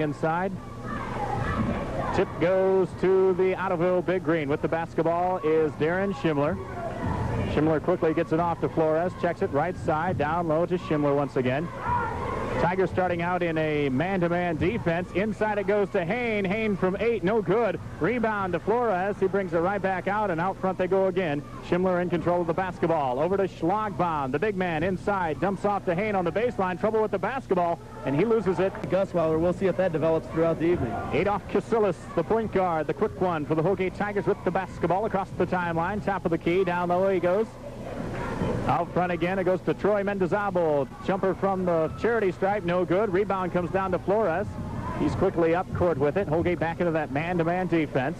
inside. Tip goes to the Ottoville Big Green. With the basketball is Darren Schimler. Schimler quickly gets it off to Flores, checks it right side, down low to Schimler once again. Tigers starting out in a man-to-man defense. Inside it goes to Hain. Hain from 8, no good. Rebound to Flores. He brings it right back out, and out front they go again. Schimler in control of the basketball. Over to Schlagbaum, the big man inside. Dumps off to Hain on the baseline. Trouble with the basketball, and he loses it. Gusweiler, we'll see if that develops throughout the evening. Adolf Casillas, the point guard, the quick one for the Holgate Tigers with the basketball across the timeline. Top of the key, down low he goes. Out front again, it goes to Troy Mendizabal. Jumper from the charity stripe, no good. Rebound comes down to Flores. He's quickly up court with it. Holgate back into that man-to-man defense.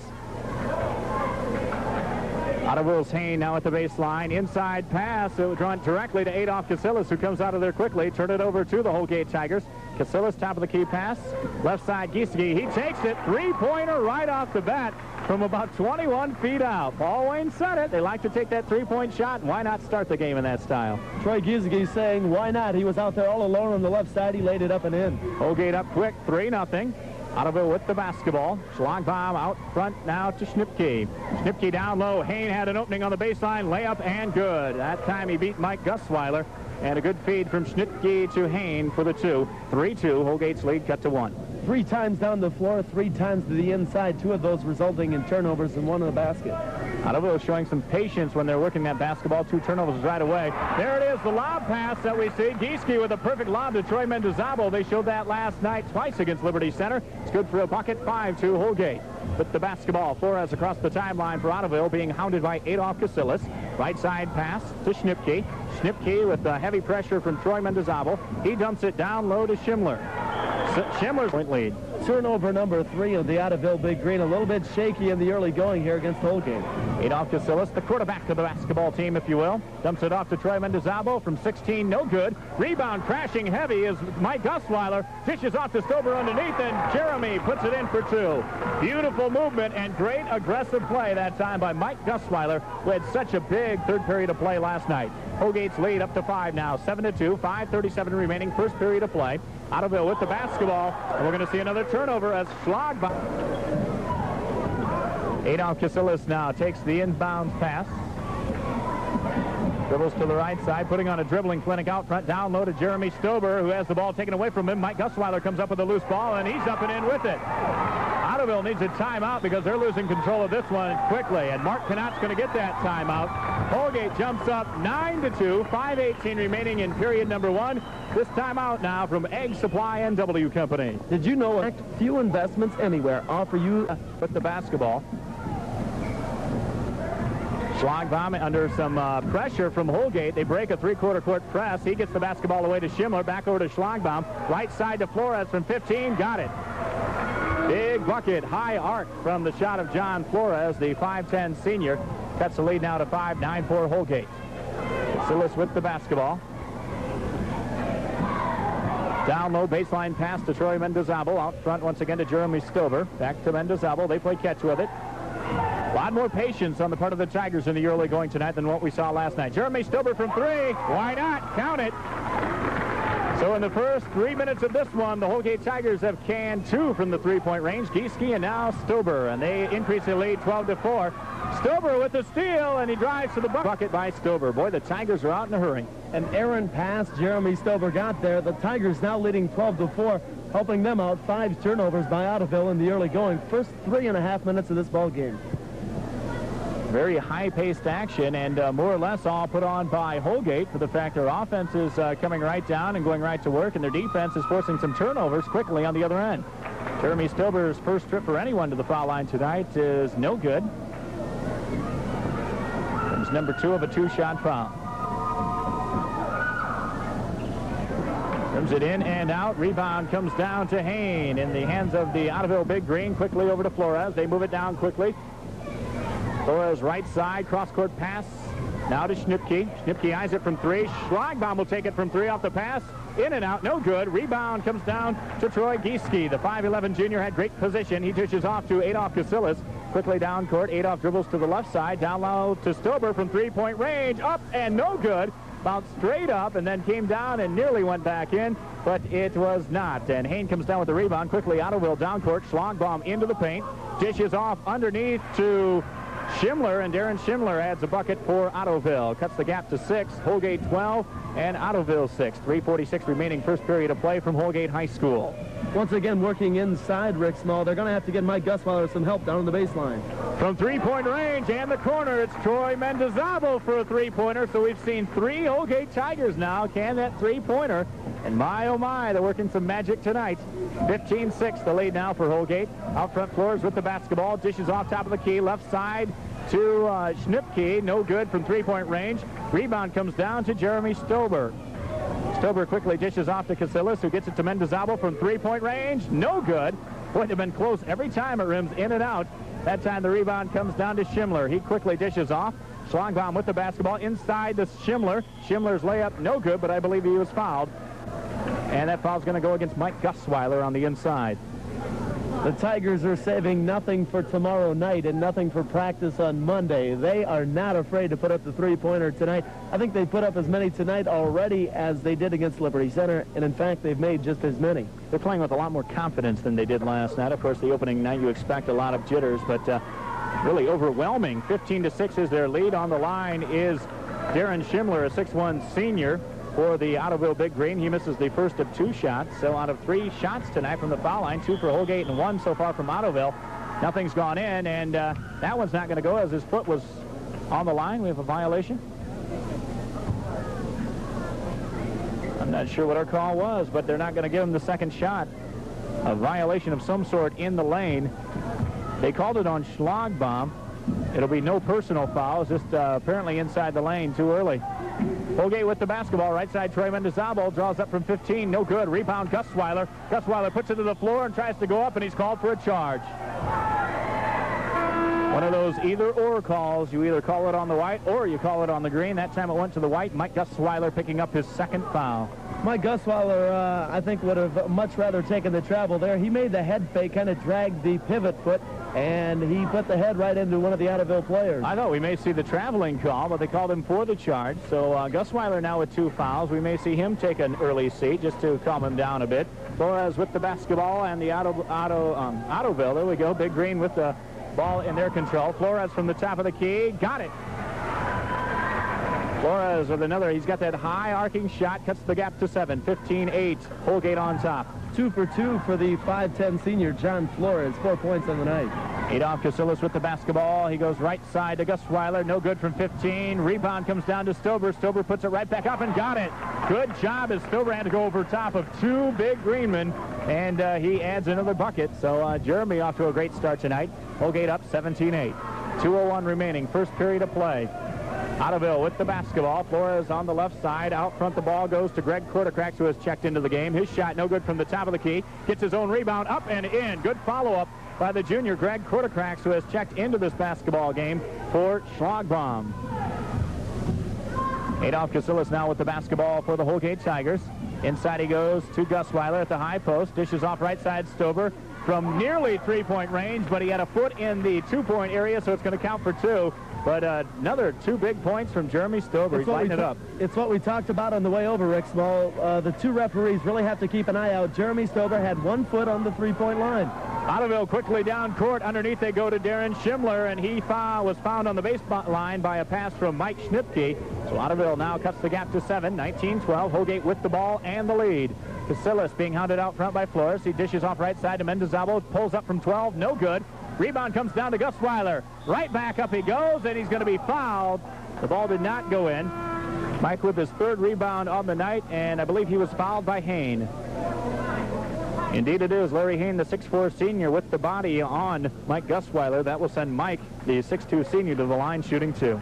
Ottoville's Hain now at the baseline. Inside pass. It was drawn directly to Adolf Casillas, who comes out of there quickly. Turn it over to the Holgate Tigers. Casillas, top of the key pass. Left side, Gieske. He takes it. Three-pointer right off the bat from about 21 feet out. Paul Wayne said it. They like to take that three-point shot. Why not start the game in that style? Troy Gieske saying, why not? He was out there all alone on the left side. He laid it up and in. Holgate up quick, 3-0. Ottoville with the basketball. Schlagbaum out front now to Schnipke. Schnipke down low. Hain had an opening on the baseline. Layup and good. That time he beat Mike Gusweiler. And a good feed from Schnipke to Hain for the 2. 3-2. Holgate's lead cut to 1. 3 times down the floor, 3 times to the inside. 2 of those resulting in turnovers and 1 in the basket. Ottoville showing some patience when they're working that basketball. 2 turnovers right away. There it is, the lob pass that we see. Gieske with a perfect lob to Troy Mendizabal. They showed that last night twice against Liberty Center. It's good for a bucket. 5-2 Holgate. With the basketball, Flores across the timeline for Ottoville, being hounded by Adolf Casillas. Right side pass to Schnipke. Schnipke with the heavy pressure from Troy Mendizabal. He dumps it down low to Schimler. Schimler's point lead. Turnover number 3 of the Ottoville Big Green. A little bit shaky in the early going here against Holgate. Adolf Casillas, the quarterback of the basketball team, if you will. Dumps it off to Troy Mendizabal from 16, no good. Rebound crashing heavy is Mike Gusweiler. Dishes off to Stober underneath, and Jeremy puts it in for 2. Beautiful movement and great aggressive play that time by Mike Gusweiler, who had such a big third period of play last night. Holgate's lead up to 5 now, 7-2, 5:37 remaining, first period of play. Ottoville with the basketball, and we're going to see another turnover as Schlagbaum. Adolf Casillas now takes the inbound pass. Dribbles to the right side, putting on a dribbling clinic out front, down low to Jeremy Stober, who has the ball taken away from him. Mike Gusweiler comes up with a loose ball, and he's up and in with it. Ottoville needs a timeout because they're losing control of this one quickly, and Mark Knott's going to get that timeout. Holgate jumps up 9-2, 5:18 remaining in period number 1. This timeout now from Egg Supply and W Company. Did you know few investments anywhere offer you with the basketball? Schlagbaum under some pressure from Holgate. They break a three-quarter court press. He gets the basketball away to Schimler. Back over to Schlagbaum. Right side to Flores from 15. Got it. Big bucket, high arc from the shot of John Flores, the 5'10 senior. Cuts the lead now to 5, 9-4 Holgate. Casillas with the basketball. Down low, baseline pass to Troy Mendizabal. Out front once again to Jeremy Stober. Back to Mendizabal. They play catch with it. A lot more patience on the part of the Tigers in the early going tonight than what we saw last night. Jeremy Stober from 3. Why not? Count it. So in the first 3 minutes of this one, the Holgate Tigers have canned 2 from the three-point range. Gieske and now Stober, and they increase the lead 12-4. Stober with the steal, and he drives to the bucket by Stober. Boy, the Tigers are out in a hurry. An errant pass Jeremy Stober got there. The Tigers now leading 12-4, helping them out. 5 turnovers by Ottoville in the early going. First 3.5 minutes of this ball game. Very high-paced action, and more or less all put on by Holgate for the fact their offense is coming right down and going right to work, and their defense is forcing some turnovers quickly on the other end. Jeremy Stober's first trip for anyone to the foul line tonight is no good. It's number 2 of a 2-shot foul. Comes it in and out. Rebound comes down to Hain in the hands of the Ottoville Big Green. Quickly over to Flores. They move it down quickly. Flores right side, cross-court pass. Now to Schnipke. Schnipke eyes it from 3. Schlagbaum will take it from 3 off the pass. In and out, no good. Rebound comes down to Troy Gieske. The 5'11 junior had great position. He dishes off to Adolf Casillas. Quickly down court. Adolf dribbles to the left side. Down low to Stober from 3-point range. Up and no good. bounced straight up and then came down and nearly went back in, but it was not. And Hain comes down with the rebound. Quickly, Ottoville down court. Schlagbomb into the paint. Dishes off underneath to Schimler, and Darren Schimler adds a bucket for Ottoville. Cuts the gap to 6. Holgate 12 and Ottoville 6. 3:46 remaining first period of play from Holgate High School. Once again, working inside Rick Small. They're going to have to get Mike Gusweiler some help down on the baseline. From three-point range and the corner, it's Troy Mendizabal for a three-pointer. So we've seen 3 Holgate Tigers now can that three-pointer. And my, oh my, they're working some magic tonight. 15-6 the lead now for Holgate. Out front, Flores with the basketball. Dishes off top of the key, left side to Schnipke. No good from three-point range. Rebound comes down to Jeremy Stober. Stober quickly dishes off to Casillas, who gets it to Mendizabal from three-point range. No good. Boy, they've been close every time it rims in and out. That time the rebound comes down to Schimler. He quickly dishes off. Schlangbaum with the basketball inside to Schimler. Schimler's layup no good, but I believe he was fouled. And that foul's going to go against Mike Gusweiler on the inside. The Tigers are saving nothing for tomorrow night and nothing for practice on Monday. They are not afraid to put up the three-pointer tonight. I think they put up as many tonight already as they did against Liberty Center, and in fact, they've made just as many. They're playing with a lot more confidence than they did last night. Of course, the opening night, you expect a lot of jitters, but really overwhelming. 15-6 is their lead. On the line is Darren Schimler, a 6'1 senior. For the Ottoville Big Green, he misses the first of 2 shots. So out of 3 shots tonight from the foul line, 2 for Holgate and 1 so far from Ottoville. Nothing's gone in, and that one's not going to go as his foot was on the line. We have a violation. I'm not sure what our call was, but they're not going to give him the second shot. A violation of some sort in the lane. They called it on Schlagbaum. It'll be no personal fouls, just apparently inside the lane too early. Holgate with the basketball. Right side, Troy Mendizabal draws up from 15. No good. Rebound, Gusweiler. Gusweiler puts it to the floor and tries to go up, and he's called for a charge. One of those either-or calls. You either call it on the white or you call it on the green. That time it went to the white. Mike Gusweiler picking up his second foul. Mike Gusweiler, I think, would have much rather taken the travel there. He made the head fake, kind of dragged the pivot foot, and he put the head right into one of the Ottoville players. I thought we may see the traveling call, but they called him for the charge. So Gusweiler now with 2 fouls. We may see him take an early seat just to calm him down a bit. Flores with the basketball and the Ottoville. There we go. Big Green with the ball in their control. Flores from the top of the key. Got it. Flores with another. He's got that high arcing shot. Cuts the gap to 7. 15-8. Holgate on top. 2 for 2 for the 5'10 senior John Flores. 4 points on the night. Adolph Casillas with the basketball. He goes right side to Gusweiler. No good from 15. Rebound comes down to Stober. Stober puts it right back up and got it. Good job as Stober had to go over top of 2 big Greenmen. And he adds another bucket. So Jeremy off to a great start tonight. Holgate up 17-8. 2:01 remaining. First period of play. Ottoville with the basketball. Flores on the left side. Out front, the ball goes to Greg Kortekrax, who has checked into the game. His shot no good from the top of the key. Gets his own rebound up and in. Good follow-up by the junior Greg Kortekrax, who has checked into this basketball game for Schlagbaum. Adolph Casillas now with the basketball for the Holgate Tigers. Inside he goes to Gusweiler at the high post. Dishes off right side Stober from nearly three-point range, but he had a foot in the two-point area, so it's going to count for 2. But another 2 big points from Jeremy Stober. He's lighting it up. It's what we talked about on the way over, Rick Small. The 2 referees really have to keep an eye out. Jeremy Stober had 1 foot on the three-point line. Ottoville quickly down court. Underneath they go to Darren Schimler, and he was found on the baseline by a pass from Mike Schnipke. So Ottoville now cuts the gap to 7, 19-12. Holgate with the ball and the lead. Casillas being hounded out front by Flores. He dishes off right side to Mendizabal. Pulls up from 12. No good. Rebound comes down to Gusweiler. Right back up he goes, and he's going to be fouled. The ball did not go in. Mike with his 3rd rebound on the night, and I believe he was fouled by Hain. Indeed it is. Larry Hain, the 6'4 senior, with the body on Mike Gusweiler. That will send Mike, the 6'2 senior, to the line shooting 2.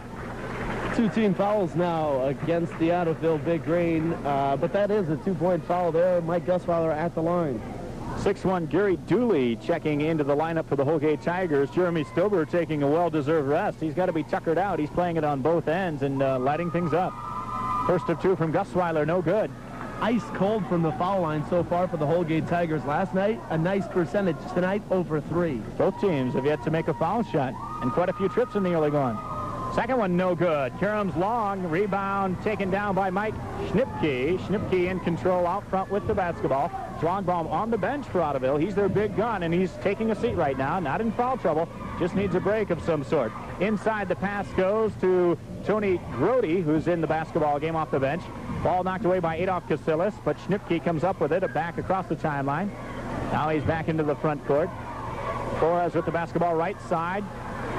2 team fouls now against the Ottoville Big Green, but that is a 2-point foul there. Mike Gusweiler at the line. 6'1 Gary Dooley checking into the lineup for the Holgate Tigers. Jeremy Stober taking a well-deserved rest. He's got to be tuckered out. He's playing it on both ends and lighting things up. First of 2 from Gusweiler, no good. Ice cold from the foul line so far for the Holgate Tigers last night. A nice percentage tonight, over 3. Both teams have yet to make a foul shot, and quite a few trips in the early going. Second one, no good. Kerum's long rebound taken down by Mike Schnipke. Schnipke in control out front with the basketball. Schlagbaum on the bench for Ottoville. He's their big gun, and he's taking a seat right now. Not in foul trouble. Just needs a break of some sort. Inside, the pass goes to Tony Grody, who's in the basketball game off the bench. Ball knocked away by Adolf Casillas, but Schnipke comes up with it, back across the timeline. Now he's back into the front court. Flores with the basketball right side.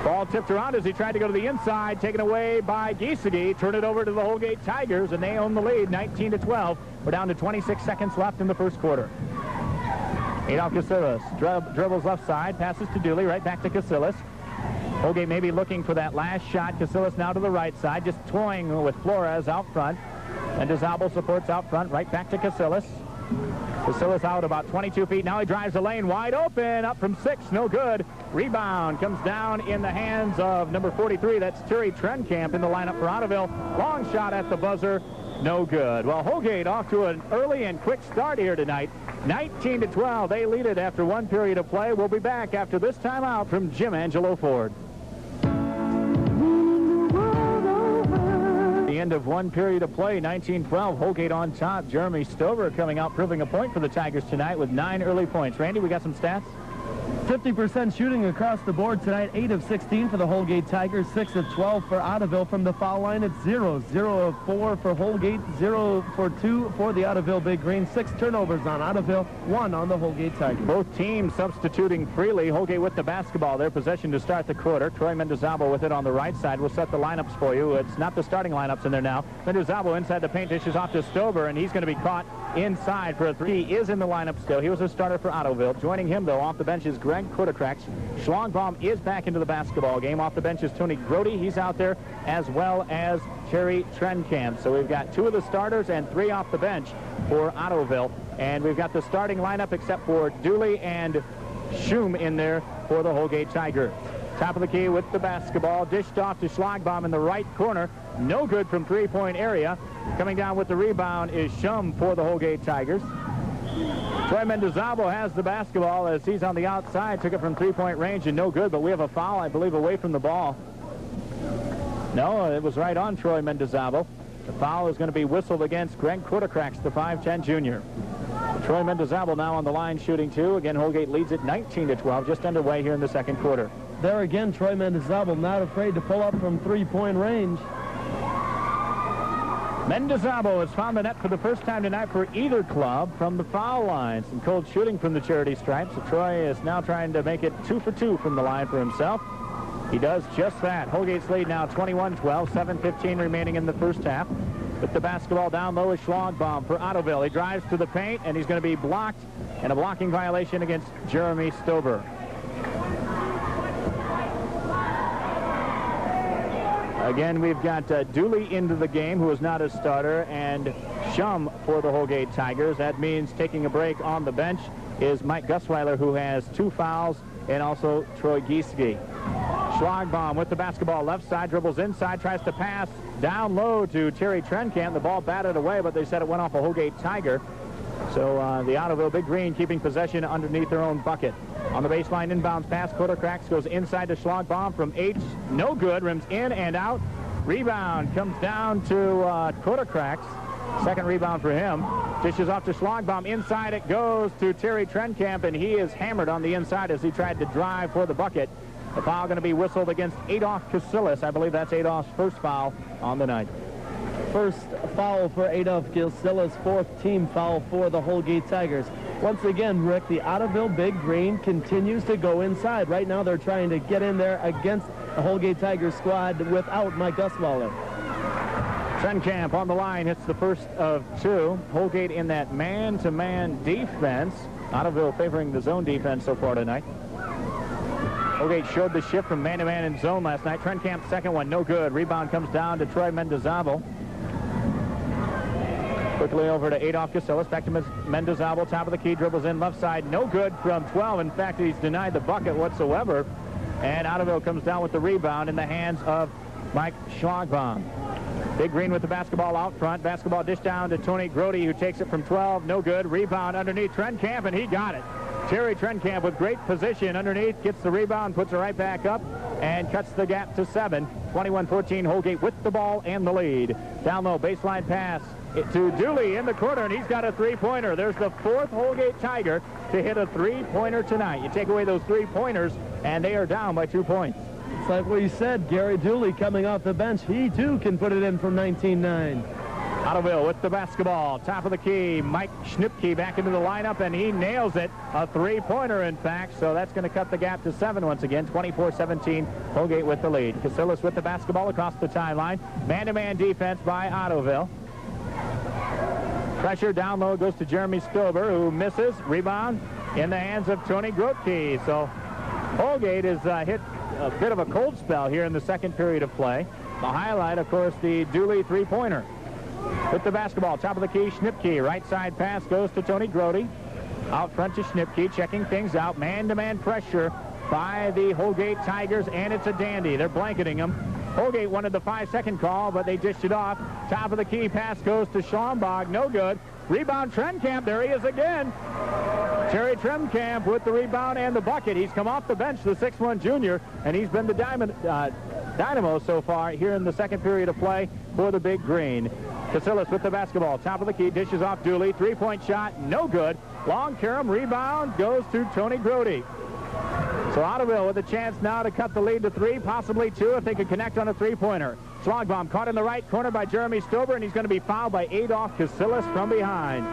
Ball tipped around as he tried to go to the inside, taken away by Giesecke. Turn it over to the Holgate Tigers, and they own the lead, 19-12. We're down to 26 seconds left in the first quarter. Adolf Casillas dribbles left side, passes to Dooley, right back to Casillas. Holgate may be looking for that last shot. Casillas now to the right side, just toying with Flores out front. And DeZabel supports out front, right back to Casillas. Casillas out about 22 feet. Now he drives the lane wide open, up from 6, no good. Rebound comes down in the hands of number 43. That's Terry Trenkamp in the lineup for Ottoville. Long shot at the buzzer, no good. Well, Holgate off to an early and quick start here tonight. 19-12, they lead it after one period of play. We'll be back after this timeout from Jim Angelo Ford. The end of one period of play, 19-12, Holgate on top. Jeremy Stover coming out, proving a point for the Tigers tonight with 9 early points. Randy, we got some stats? 50% shooting across the board tonight. 8 of 16 for the Holgate Tigers, 6 of 12 for Ottoville. From the foul line, it's 0. 0 of 4 for Holgate, 0 for 2 for the Ottoville Big Green. 6 turnovers on Ottoville, 1 on the Holgate Tigers. Both teams substituting freely. Holgate with the basketball, their possession to start the quarter. Troy Mendizabal with it on the right side. We'll set the lineups for you. It's not the starting lineups in there now. Mendizabal inside the paint, dishes off to Stover, and he's going to be caught inside for a 3. He is in the lineup still. He was a starter for Ottoville. Joining him, though, off the bench is Greg Kutterkrax. Schlagbaum is back into the basketball game. Off the bench is Tony Grody. He's out there, as well as Terry Trenkamp. So we've got 2 of the starters and 3 off the bench for Ottoville. And we've got the starting lineup except for Dooley and Schum in there for the Holgate Tigers. Top of the key with the basketball. Dished off to Schlagbaum in the right corner. No good from three-point area. Coming down with the rebound is Schum for the Holgate Tigers. Troy Mendizabal has the basketball as he's on the outside. Took it from three-point range and no good, but we have a foul, I believe, away from the ball. No, it was right on Troy Mendizabal. The foul is going to be whistled against Greg Kutterkrax, the 5'10 junior. Troy Mendizabal now on the line shooting 2. Again, Holgate leads it 19-12, just underway here in the second quarter. There again, Troy Mendizabal not afraid to pull up from three-point range. Mendizabal has found the net for the first time tonight for either club from the foul line. Some cold shooting from the charity stripe, so Troy is now trying to make it 2 for 2 from the line for himself. He does just that. Holgate's lead now 21-12, 7:15 remaining in the first half. With the basketball down low is Schlagbaum for Ottoville. He drives to the paint, and he's going to be blocked, and a blocking violation against Jeremy Stover. Again, we've got Dooley into the game, who is not a starter, and Schum for the Holgate Tigers. That means taking a break on the bench is Mike Gusweiler, who has 2 fouls, and also Troy Giesecke. Schlagbaum with the basketball left side, dribbles inside, tries to pass down low to Terry Trenkamp. The ball batted away, but they said it went off a Holgate Tiger. So the Ottoville Big Green keeping possession underneath their own bucket. On the baseline, inbounds pass. Kutterkrax goes inside to Schlagbaum from H. No good. Rims in and out. Rebound comes down to Kutterkrax. Second rebound for him. Dishes off to Schlagbaum. Inside it goes to Terry Trenkamp, and he is hammered on the inside as he tried to drive for the bucket. The foul going to be whistled against Adolf Casillas. I believe that's Adolf's first foul on the night. First foul for Adolf Casillas, 4th team foul for the Holgate Tigers. Once again, Rick, the Ottoville Big Green continues to go inside. Right now they're trying to get in there against the Holgate Tigers squad without Mike Gusweiler. Trenkamp on the line hits the first of 2. Holgate in that man-to-man defense. Ottoville favoring the zone defense so far tonight. Holgate showed the shift from man-to-man in zone last night. Trenkamp's second one, no good. Rebound comes down to Troy Mendizabal. Quickly over to Adolf Casillas. Back to Mendizabal. Top of the key. Dribbles in left side. No good from 12. In fact, he's denied the bucket whatsoever. And Ottoville comes down with the rebound in the hands of Mike Schlagbaum. Big Green with the basketball out front. Basketball dish down to Tony Grody, who takes it from 12. No good. Rebound underneath Trenkamp, and he got it. Terry Trenkamp with great position underneath. Gets the rebound, puts it right back up. and cuts the gap to 7. 21-14, Holgate with the ball and the lead. Down low, baseline pass to Dooley in the corner, and he's got a three-pointer. There's the 4th Holgate Tiger to hit a three-pointer tonight. You take away those three-pointers, and they are down by 2 points. It's like what you said, Gary Dooley coming off the bench. He, too, can put it in from 19-9. Ottoville with the basketball, top of the key. Mike Schnipke back into the lineup, and he nails it. A three-pointer, in fact, so that's going to cut the gap to 7 once again. 24-17, Holgate with the lead. Casillas with the basketball across the timeline. Man-to-man defense by Ottoville. Pressure down low goes to Jeremy Stober, who misses. Rebound in the hands of Tony Grotke. So Holgate has hit a bit of a cold spell here in the second period of play. The highlight, of course, the Dooley three-pointer. With the basketball, top of the key, Schnipke. Right side pass goes to Tony Grotke. Out front to Schnipke, checking things out. Man-to-man pressure by the Holgate Tigers, and it's a dandy. They're blanketing him. Holgate wanted the 5-second call, but they dished it off. Top of the key, pass goes to Schlombach. No good. Rebound, Trenkamp. There he is again. Terry Trenkamp with the rebound and the bucket. He's come off the bench, the 6'1 junior, and he's been the dynamo so far here in the second period of play for the Big Green. Casillas with the basketball. Top of the key, dishes off Dooley. Three-point shot, no good. Long carom, rebound goes to Tony Grotke. So Ottoville with a chance now to cut the lead to 3, possibly 2 if they could connect on a three-pointer. Schlagbaum caught in the right corner by Jeremy Stober, and he's going to be fouled by Adolf Casillas from behind.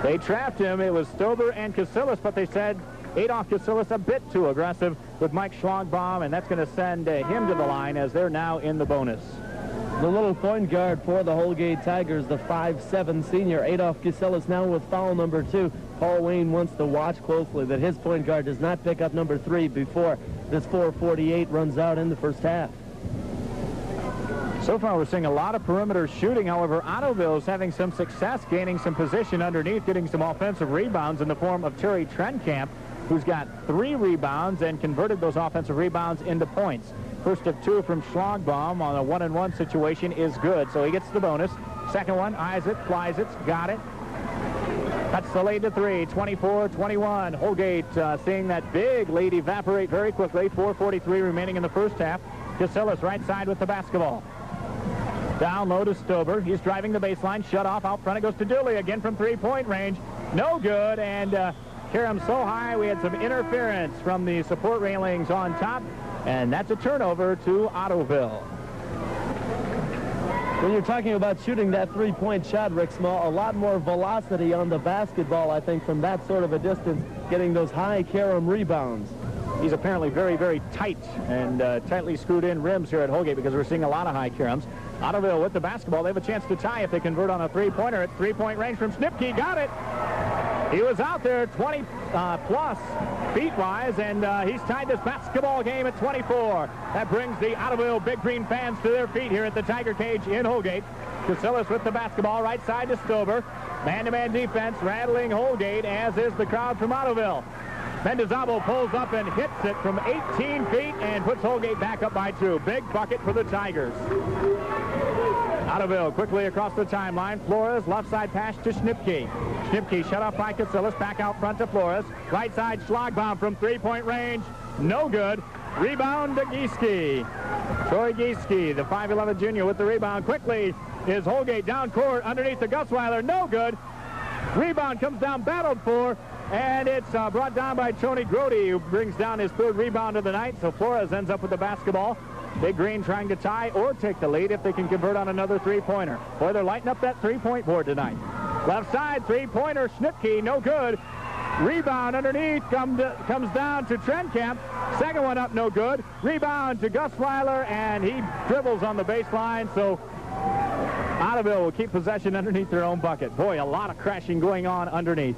They trapped him. It was Stober and Casillas, but they said Adolf Casillas a bit too aggressive with Mike Schlagbaum, and that's going to send him to the line as they're now in the bonus. The little point guard for the Holgate Tigers, the 5'7 senior, Adolf Casillas, now with foul number 2. Paul Wayne wants to watch closely that his point guard does not pick up number 3 before this 4:48 runs out in the first half. So far, we're seeing a lot of perimeter shooting. However, Ottoville is having some success gaining some position underneath, getting some offensive rebounds in the form of Terry Trenkamp, who's got 3 rebounds and converted those offensive rebounds into points. First of 2 from Schlagbaum on a 1-and-1 situation is good, so he gets the bonus. Second one, eyes it, flies it, got it. Cuts the lead to 3, 24-21. Holgate seeing that big lead evaporate very quickly. 4:43 remaining in the first half. Casillas right side with the basketball. Down low to Stober. He's driving the baseline. Shut off out front. It goes to Dooley again from three-point range. No good, and Karam so high we had some interference from the support railings on top, and that's a turnover to Ottoville. When you're talking about shooting that three-point shot, Rick Small, a lot more velocity on the basketball, I think, from that sort of a distance, getting those high carom rebounds. He's apparently very, very tight and tightly screwed in rims here at Holgate because we're seeing a lot of high caroms. Ottoville with the basketball. They have a chance to tie if they convert on a three-pointer at three-point range from Schnipke. Got it. He was out there 20-plus feet-wise, and he's tied this basketball game at 24. That brings the Ottoville Big Green fans to their feet here at the Tiger Cage in Holgate. Casillas with the basketball, right side to Stober. Man-to-man defense rattling Holgate, as is the crowd from Ottoville. Mendizabal pulls up and hits it from 18 feet and puts Holgate back up by 2. Big bucket for the Tigers. Ottoville quickly across the timeline. Flores, left side pass to Schnipke. Schnipke shut off by Casillas. Back out front to Flores. Right side Schlagbaum from three-point range. No good. Rebound to Gieske. Troy Gieske, the 5'11 junior with the rebound. Quickly is Holgate down court underneath the Gusweiler. No good. Rebound comes down, battled for, and it's brought down by Tony Grotke, who brings down his 3rd rebound of the night. So Flores ends up with the basketball. Big Green trying to tie or take the lead if they can convert on another three-pointer. Boy, they're lighting up that three-point board tonight. Left side, three-pointer, Schnipke, no good. Rebound underneath comes down to Trenkamp. Second one up, no good. Rebound to Gusweiler, and he dribbles on the baseline. So Ottoville will keep possession underneath their own bucket. Boy, a lot of crashing going on underneath.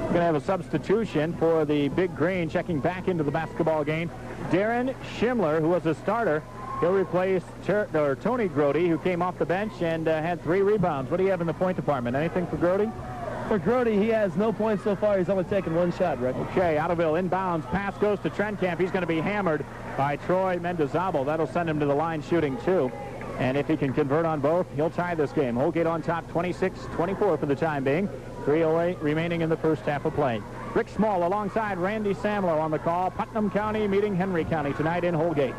Going to have a substitution for the Big Green, checking back into the basketball game. Darren Schimler, who was a starter, he'll replace Tony Grotke, who came off the bench and had 3 rebounds. What do you have in the point department? Anything for Grotke? For Grotke, he has no points so far. He's only taken 1 shot, Rick. Okay, Ottoville inbounds. Pass goes to Trenkamp. He's going to be hammered by Troy Mendizabal. That'll send him to the line shooting 2. And if he can convert on both, he'll tie this game. Holgate on top 26-24 for the time being. 3:08 remaining in the first half of play. Rick Small alongside Randy Samlow on the call. Putnam County meeting Henry County tonight in Holgate.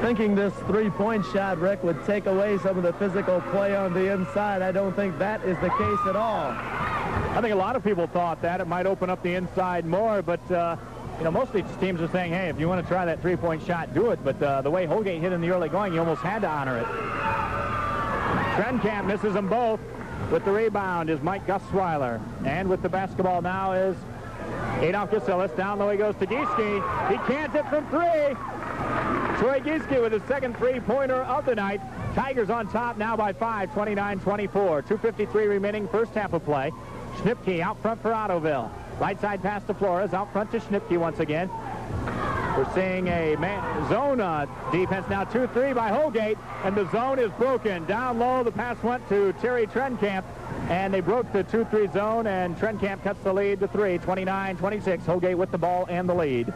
Thinking this three-point shot, Rick, would take away some of the physical play on the inside. I don't think that is the case at all. I think a lot of people thought that. It might open up the inside more, but, you know, most of these teams are saying, hey, if you want to try that three-point shot, do it. But the way Holgate hit in the early going, you almost had to honor it. Trenkamp misses them both. With the rebound is Mike Gusweiler. And with the basketball now is Adolph Gasilis. Down low he goes to Gieske. He can't hit from three. Troy Gieske with his second three-pointer of the night. Tigers on top now by 5, 29-24. 2:53 remaining, first half of play. Schnipke out front for Ottoville. Right side pass to Flores. Out front to Schnipke once again. We're seeing a zone defense now. 2-3 by Holgate, and the zone is broken. Down low, the pass went to Terry Trenkamp, and they broke the 2-3 zone, and Trenkamp cuts the lead to 3, 29-26. Holgate with the ball and the lead.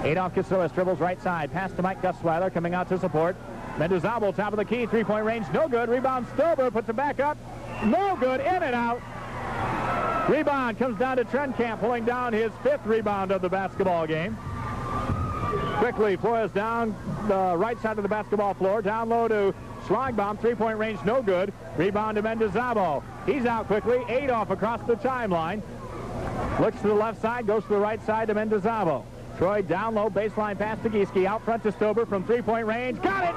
Adolph Gasilis dribbles right side. Pass to Mike Gusweiler coming out to support. Mendizabal, top of the key, three-point range, no good. Rebound, Stober puts it back up. No good, in and out. Rebound comes down to Trenkamp, pulling down his 5th rebound of the basketball game. Quickly, Flores down the right side of the basketball floor. Down low to Schlagbaum, three-point range, no good. Rebound to Mendizabal. He's out quickly. Adolph across the timeline. Looks to the left side, goes to the right side to Mendizabal. Troy down low, baseline pass to Gieske. Out front to Stober from three-point range. Got it!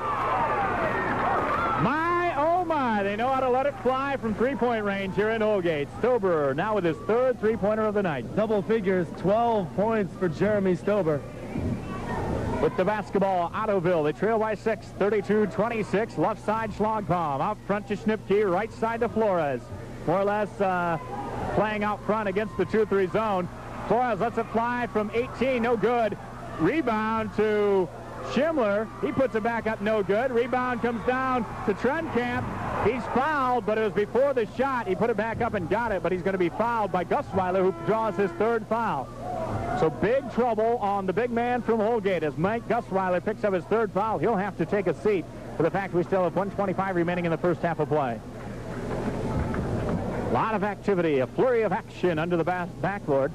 My, oh my, they know how to let it fly from three-point range here in Holgate. Stober now with his 3rd three-pointer of the night. Double figures, 12 points for Jeremy Stober. With the basketball, Ottoville, they trail by 6, 32-26. Left side, Schlagbaum. Out front to Schnipke, right side to Flores. More or less playing out front against the 2-3 zone. Flores lets it fly from 18, no good. Rebound to Schimler. He puts it back up, no good. Rebound comes down to Trenkamp. He's fouled, but it was before the shot. He put it back up and got it, but he's going to be fouled by Gusweiler, who draws his 3rd foul. So big trouble on the big man from Holgate as Mike Gusweiler picks up his 3rd foul. He'll have to take a seat for the fact we still have 1:25 remaining in the first half of play. A lot of activity, a flurry of action under the backboard.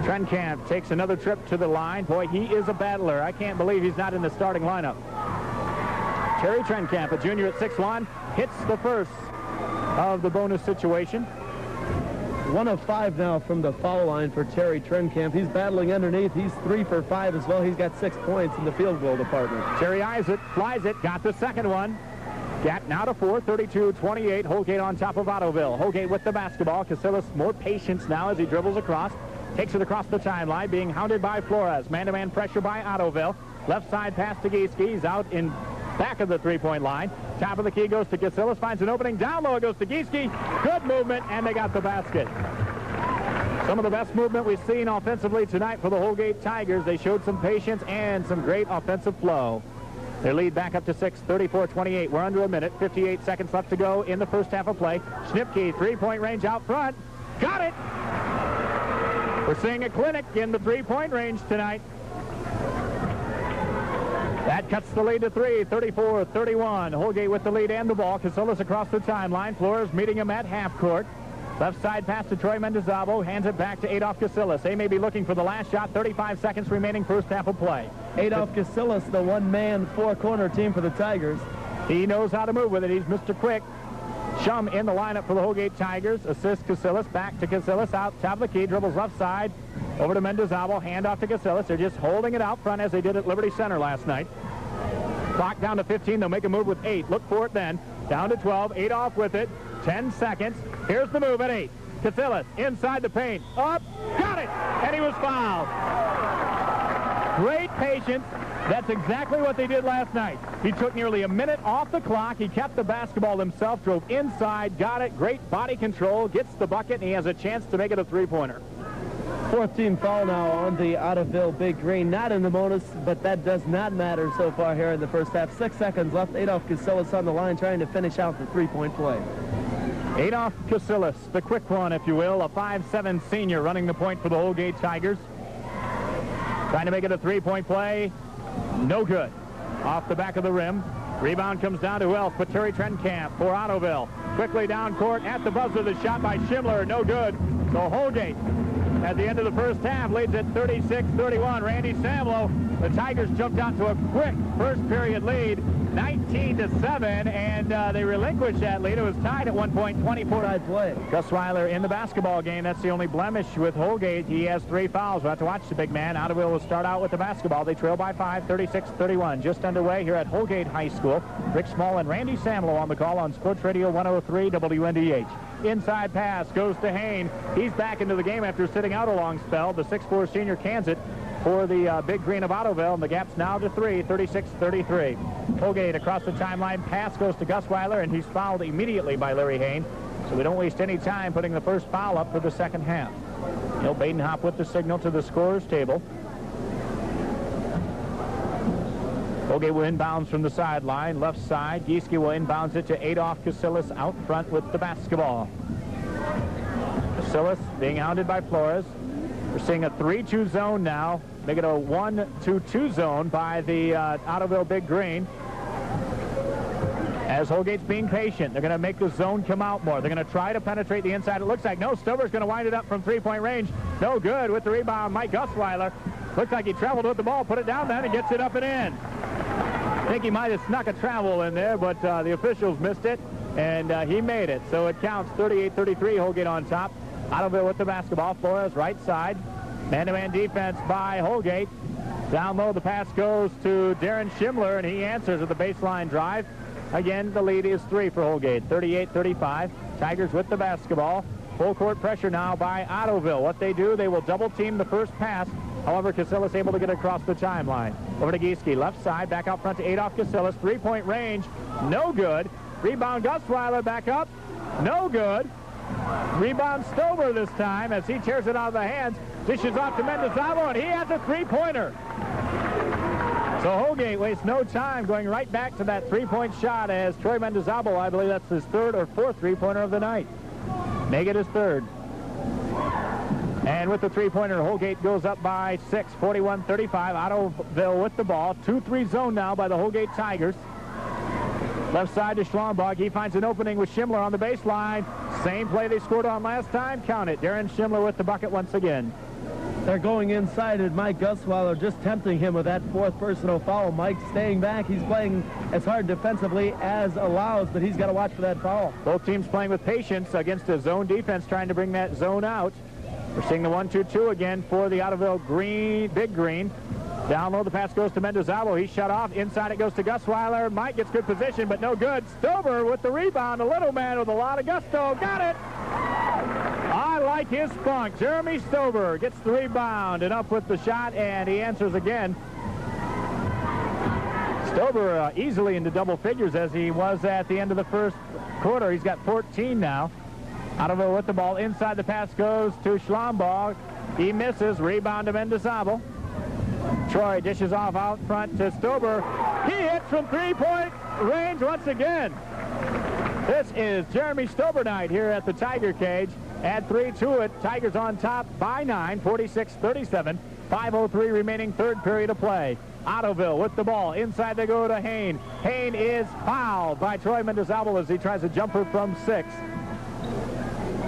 Trenkamp takes another trip to the line. Boy, he is a battler. I can't believe he's not in the starting lineup. Terry Trenkamp, a junior at 6'1", hits the first of the bonus situation. 1 of 5 now from the foul line for Terry Trenkamp. He's battling underneath. He's 3 for 5 as well. He's got 6 points in the field goal department. Terry eyes it, flies it, got the second one. Gap now to 4, 32-28. Holgate on top of Ottoville. Holgate with the basketball. Gasilis more patience now as he dribbles across. Takes it across the timeline, being hounded by Flores. Man-to-man pressure by Ottoville. Left side pass to Gieske. He's out in back of the three-point line. Top of the key goes to Gasilis. Finds an opening. Down low it goes to Gieske. Good movement, and they got the basket. Some of the best movement we've seen offensively tonight for the Holgate Tigers. They showed some patience and some great offensive flow. Their lead back up to 6, 34-28. We're under a minute. 58 seconds left to go in the first half of play. Schnipke, three-point range out front. Got it! We're seeing a clinic in the three-point range tonight. That cuts the lead to 3, 34-31. Holgate with the lead and the ball. Gasilis across the timeline. Flores meeting him at half court. Left side pass to Troy Mendizabal. Hands it back to Adolph Gasilis. They may be looking for the last shot. 35 seconds remaining, first half of play. Adolph Gasilis, the one-man, four-corner team for the Tigers. He knows how to move with it. He's Mr. Quick. Shum in the lineup for the Holgate Tigers. Assist Gasilis. Back to Gasilis. Out top of the key. Dribbles left side. Over to Mendizabal. Hand off to Gasilis. They're just holding it out front as they did at Liberty Center last night. Clock down to 15. They'll make a move with 8. Look for it then. Down to 12. Adolph with it. 10 seconds. Here's the move at 8. Gasilis inside the paint. Up. Got it. And he was fouled. Great patience. That's exactly what they did last night. He took nearly a minute off the clock. He kept the basketball himself, drove inside, got it, great body control, gets the bucket, and he has a chance to make it a three-pointer. 4th team foul now on the Ottoville Big Green. Not in the bonus, but that does not matter so far here in the first half. 6 seconds left. Adolph Gasilis on the line trying to finish out the three-point play. Adolph Gasilis, the quick one, if you will, a 5'7" senior running the point for the Holgate Tigers. Trying to make it a three-point play. No good. Off the back of the rim. Rebound comes down to who else but Terry Trenkamp for Ottoville. Quickly down court at the buzzer. The shot by Schimler, no good. So Holgate, at the end of the first half, leads at 36-31. Randy Samlow, the Tigers jumped out to a quick first period lead, 19-7, and they relinquished that lead. It was tied at one point, 24 play. Gusweiler in the basketball game. That's the only blemish with Holgate. He has 3 fouls. We'll have to watch the big man. Ottoville will start out with the basketball. They trail by 5, 36-31. Just underway here at Holgate High School. Rick Small and Randy Samlow on the call on Sports Radio 103 WNDH. Inside pass goes to Hain. He's back into the game after sitting out a long spell. The 6'4 senior cans it for the Big Green of Ottoville, and the gap's now to 3, 36-33. Holgate across the timeline. Pass goes to Gusweiler, and he's fouled immediately by Larry Hain. So we don't waste any time putting the first foul up for the second half. Neil Badenhop with the signal to the scorer's table. Holgate will inbounds from the sideline, left side. Gieske will inbounds it to Adolph Casillas out front with the basketball. Casillas being hounded by Flores. We're seeing a 3-2 zone now. Make it a 1-2-2 zone by the Ottoville Big Green. As Holgate's being patient, they're going to make the zone come out more. They're going to try to penetrate the inside. It looks like no. Stover's going to wind it up from three-point range. No good with the rebound. Mike Gusweiler. Looks like he traveled with the ball, put it down then, and gets it up and in. I think he might have snuck a travel in there, but the officials missed it, and he made it. So it counts 38-33, Holgate on top. Ottoville with the basketball. Flores right side. Man-to-man defense by Holgate. Down low, the pass goes to Darren Schimler, and he answers with the baseline drive. Again, the lead is 3 for Holgate, 38-35. Tigers with the basketball. Full court pressure now by Ottoville. What they do, they will double-team the first pass. However, Casillas able to get across the timeline. Over to Gieske, left side, back out front to Adolph Casillas. Three-point range, no good. Rebound, Gusweiler back up, no good. Rebound Stover this time as he tears it out of the hands. Dishes off to Mendizabal, and he has a three-pointer. So Holgate wastes no time going right back to that three-point shot as Troy Mendizabal, I believe that's his 3rd or 4th three-pointer of the night. Make it his 3rd. And with the three-pointer, Holgate goes up by 6, 41-35. Ottoville with the ball. 2-3 zone now by the Holgate Tigers. Left side to Schlambach. He finds an opening with Schimler on the baseline. Same play they scored on last time. Count it. Darren Schimler with the bucket once again. They're going inside, and Mike Gusweiler just tempting him with that 4th personal foul. Mike staying back. He's playing as hard defensively as allows, but he's got to watch for that foul. Both teams playing with patience against a zone defense trying to bring that zone out. We're seeing the 1-2-2 again for the Ottoville Big Green. Down low, the pass goes to Mendizabal. He's shut off. Inside it goes to Gusweiler. Mike gets good position, but no good. Stover with the rebound. A little man with a lot of gusto. Got it! I like his spunk. Jeremy Stover gets the rebound and up with the shot, and he answers again. Stover easily into double figures as he was at the end of the first quarter. He's got 14 now. Ottoville with the ball. Inside, the pass goes to Schlambach. He misses. Rebound to Mendizabal. Troy dishes off out front to Stover. He hits from three-point range once again. This is Jeremy Stover night here at the Tiger Cage. Add 3 to it. Tigers on top by 9, 46-37. 5:03 remaining, 3rd period of play. Ottoville with the ball. Inside they go to Hain. Hain is fouled by Troy Mendizabal as he tries a jumper from 6.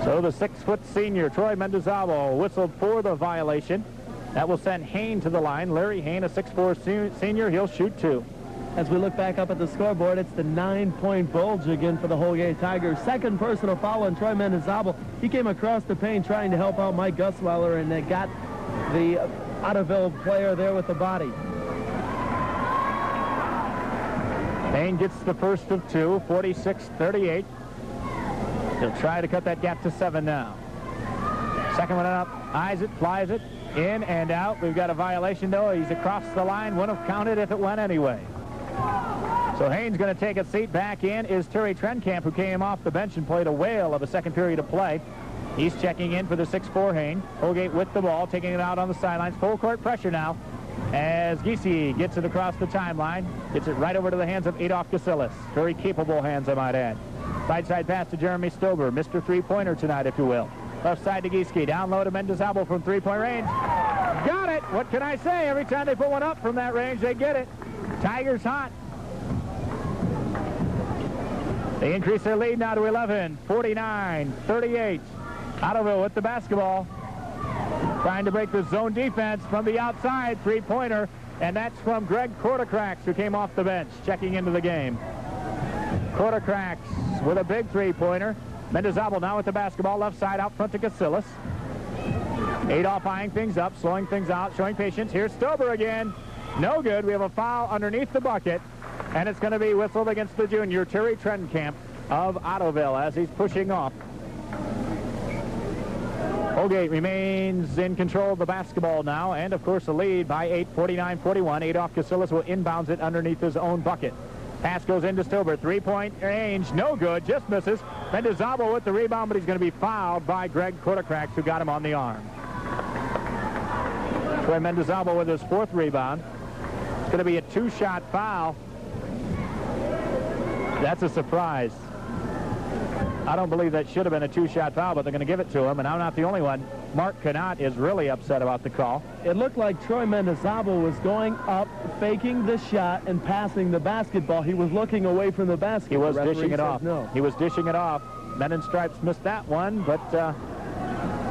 So the 6-foot senior, Troy Mendizabal, whistled for the violation. That will send Hain to the line. Larry Hain, a 6'4 senior. He'll shoot 2. As we look back up at the scoreboard, it's the 9-point bulge again for the Holgate Tigers. 2nd personal foul on Troy Mendizabal. He came across the paint trying to help out Mike Gusweiler, and they got the Ottoville player there with the body. Hain gets the first of 2, 46-38. He'll try to cut that gap to 7 now. Second one up, eyes it, flies it, in and out. We've got a violation, though. He's across the line. Wouldn't have counted if it went anyway. So Hain's going to take a seat. Back in is Terry Trenkamp, who came off the bench and played a whale of a 2nd period of play. He's checking in for the 6'4 Hain. Holgate with the ball, taking it out on the sidelines. Full court pressure now as Gieske gets it across the timeline. Gets it right over to the hands of Adolph Casillas. Very capable hands, I might add. Right-side pass to Jeremy Stover. Mr. Three-pointer tonight, if you will. Left side to Gieske. Down low to Mendizabal from three-point range. Got it! What can I say? Every time they put one up from that range, they get it. Tigers hot. They increase their lead now to 11, 49-38. Ottoville with the basketball. Trying to break the zone defense from the outside. Three-pointer, and that's from Greg Kortokrax, who came off the bench, checking into the game. Kortokrax with a big three-pointer. Mendizabal now with the basketball, left side out front to Casillas. Adolph eyeing things up, slowing things out, showing patience. Here's Stober again. No good. We have a foul underneath the bucket, and it's going to be whistled against the junior, Terry Trenkamp of Ottoville, as he's pushing off. Holgate remains in control of the basketball now, and of course the lead by 8, 49-41. Adolph Casillas will inbounds it underneath his own bucket. Pass goes into Stober. Three-point range, no good, just misses. Mendizabal with the rebound, but he's going to be fouled by Greg Kortokrax, who got him on the arm. Troy Mendizabal with his fourth rebound. It's going to be a two-shot foul. That's a surprise. I don't believe that should have been a two-shot foul, but they're going to give it to him, and I'm not the only one. Mark Canott is really upset about the call. It looked like Troy Mendizabal was going up, faking the shot, and passing the basketball. He was looking away from the basket. He was dishing it off. No. He was dishing it off. Men in Stripes missed that one, but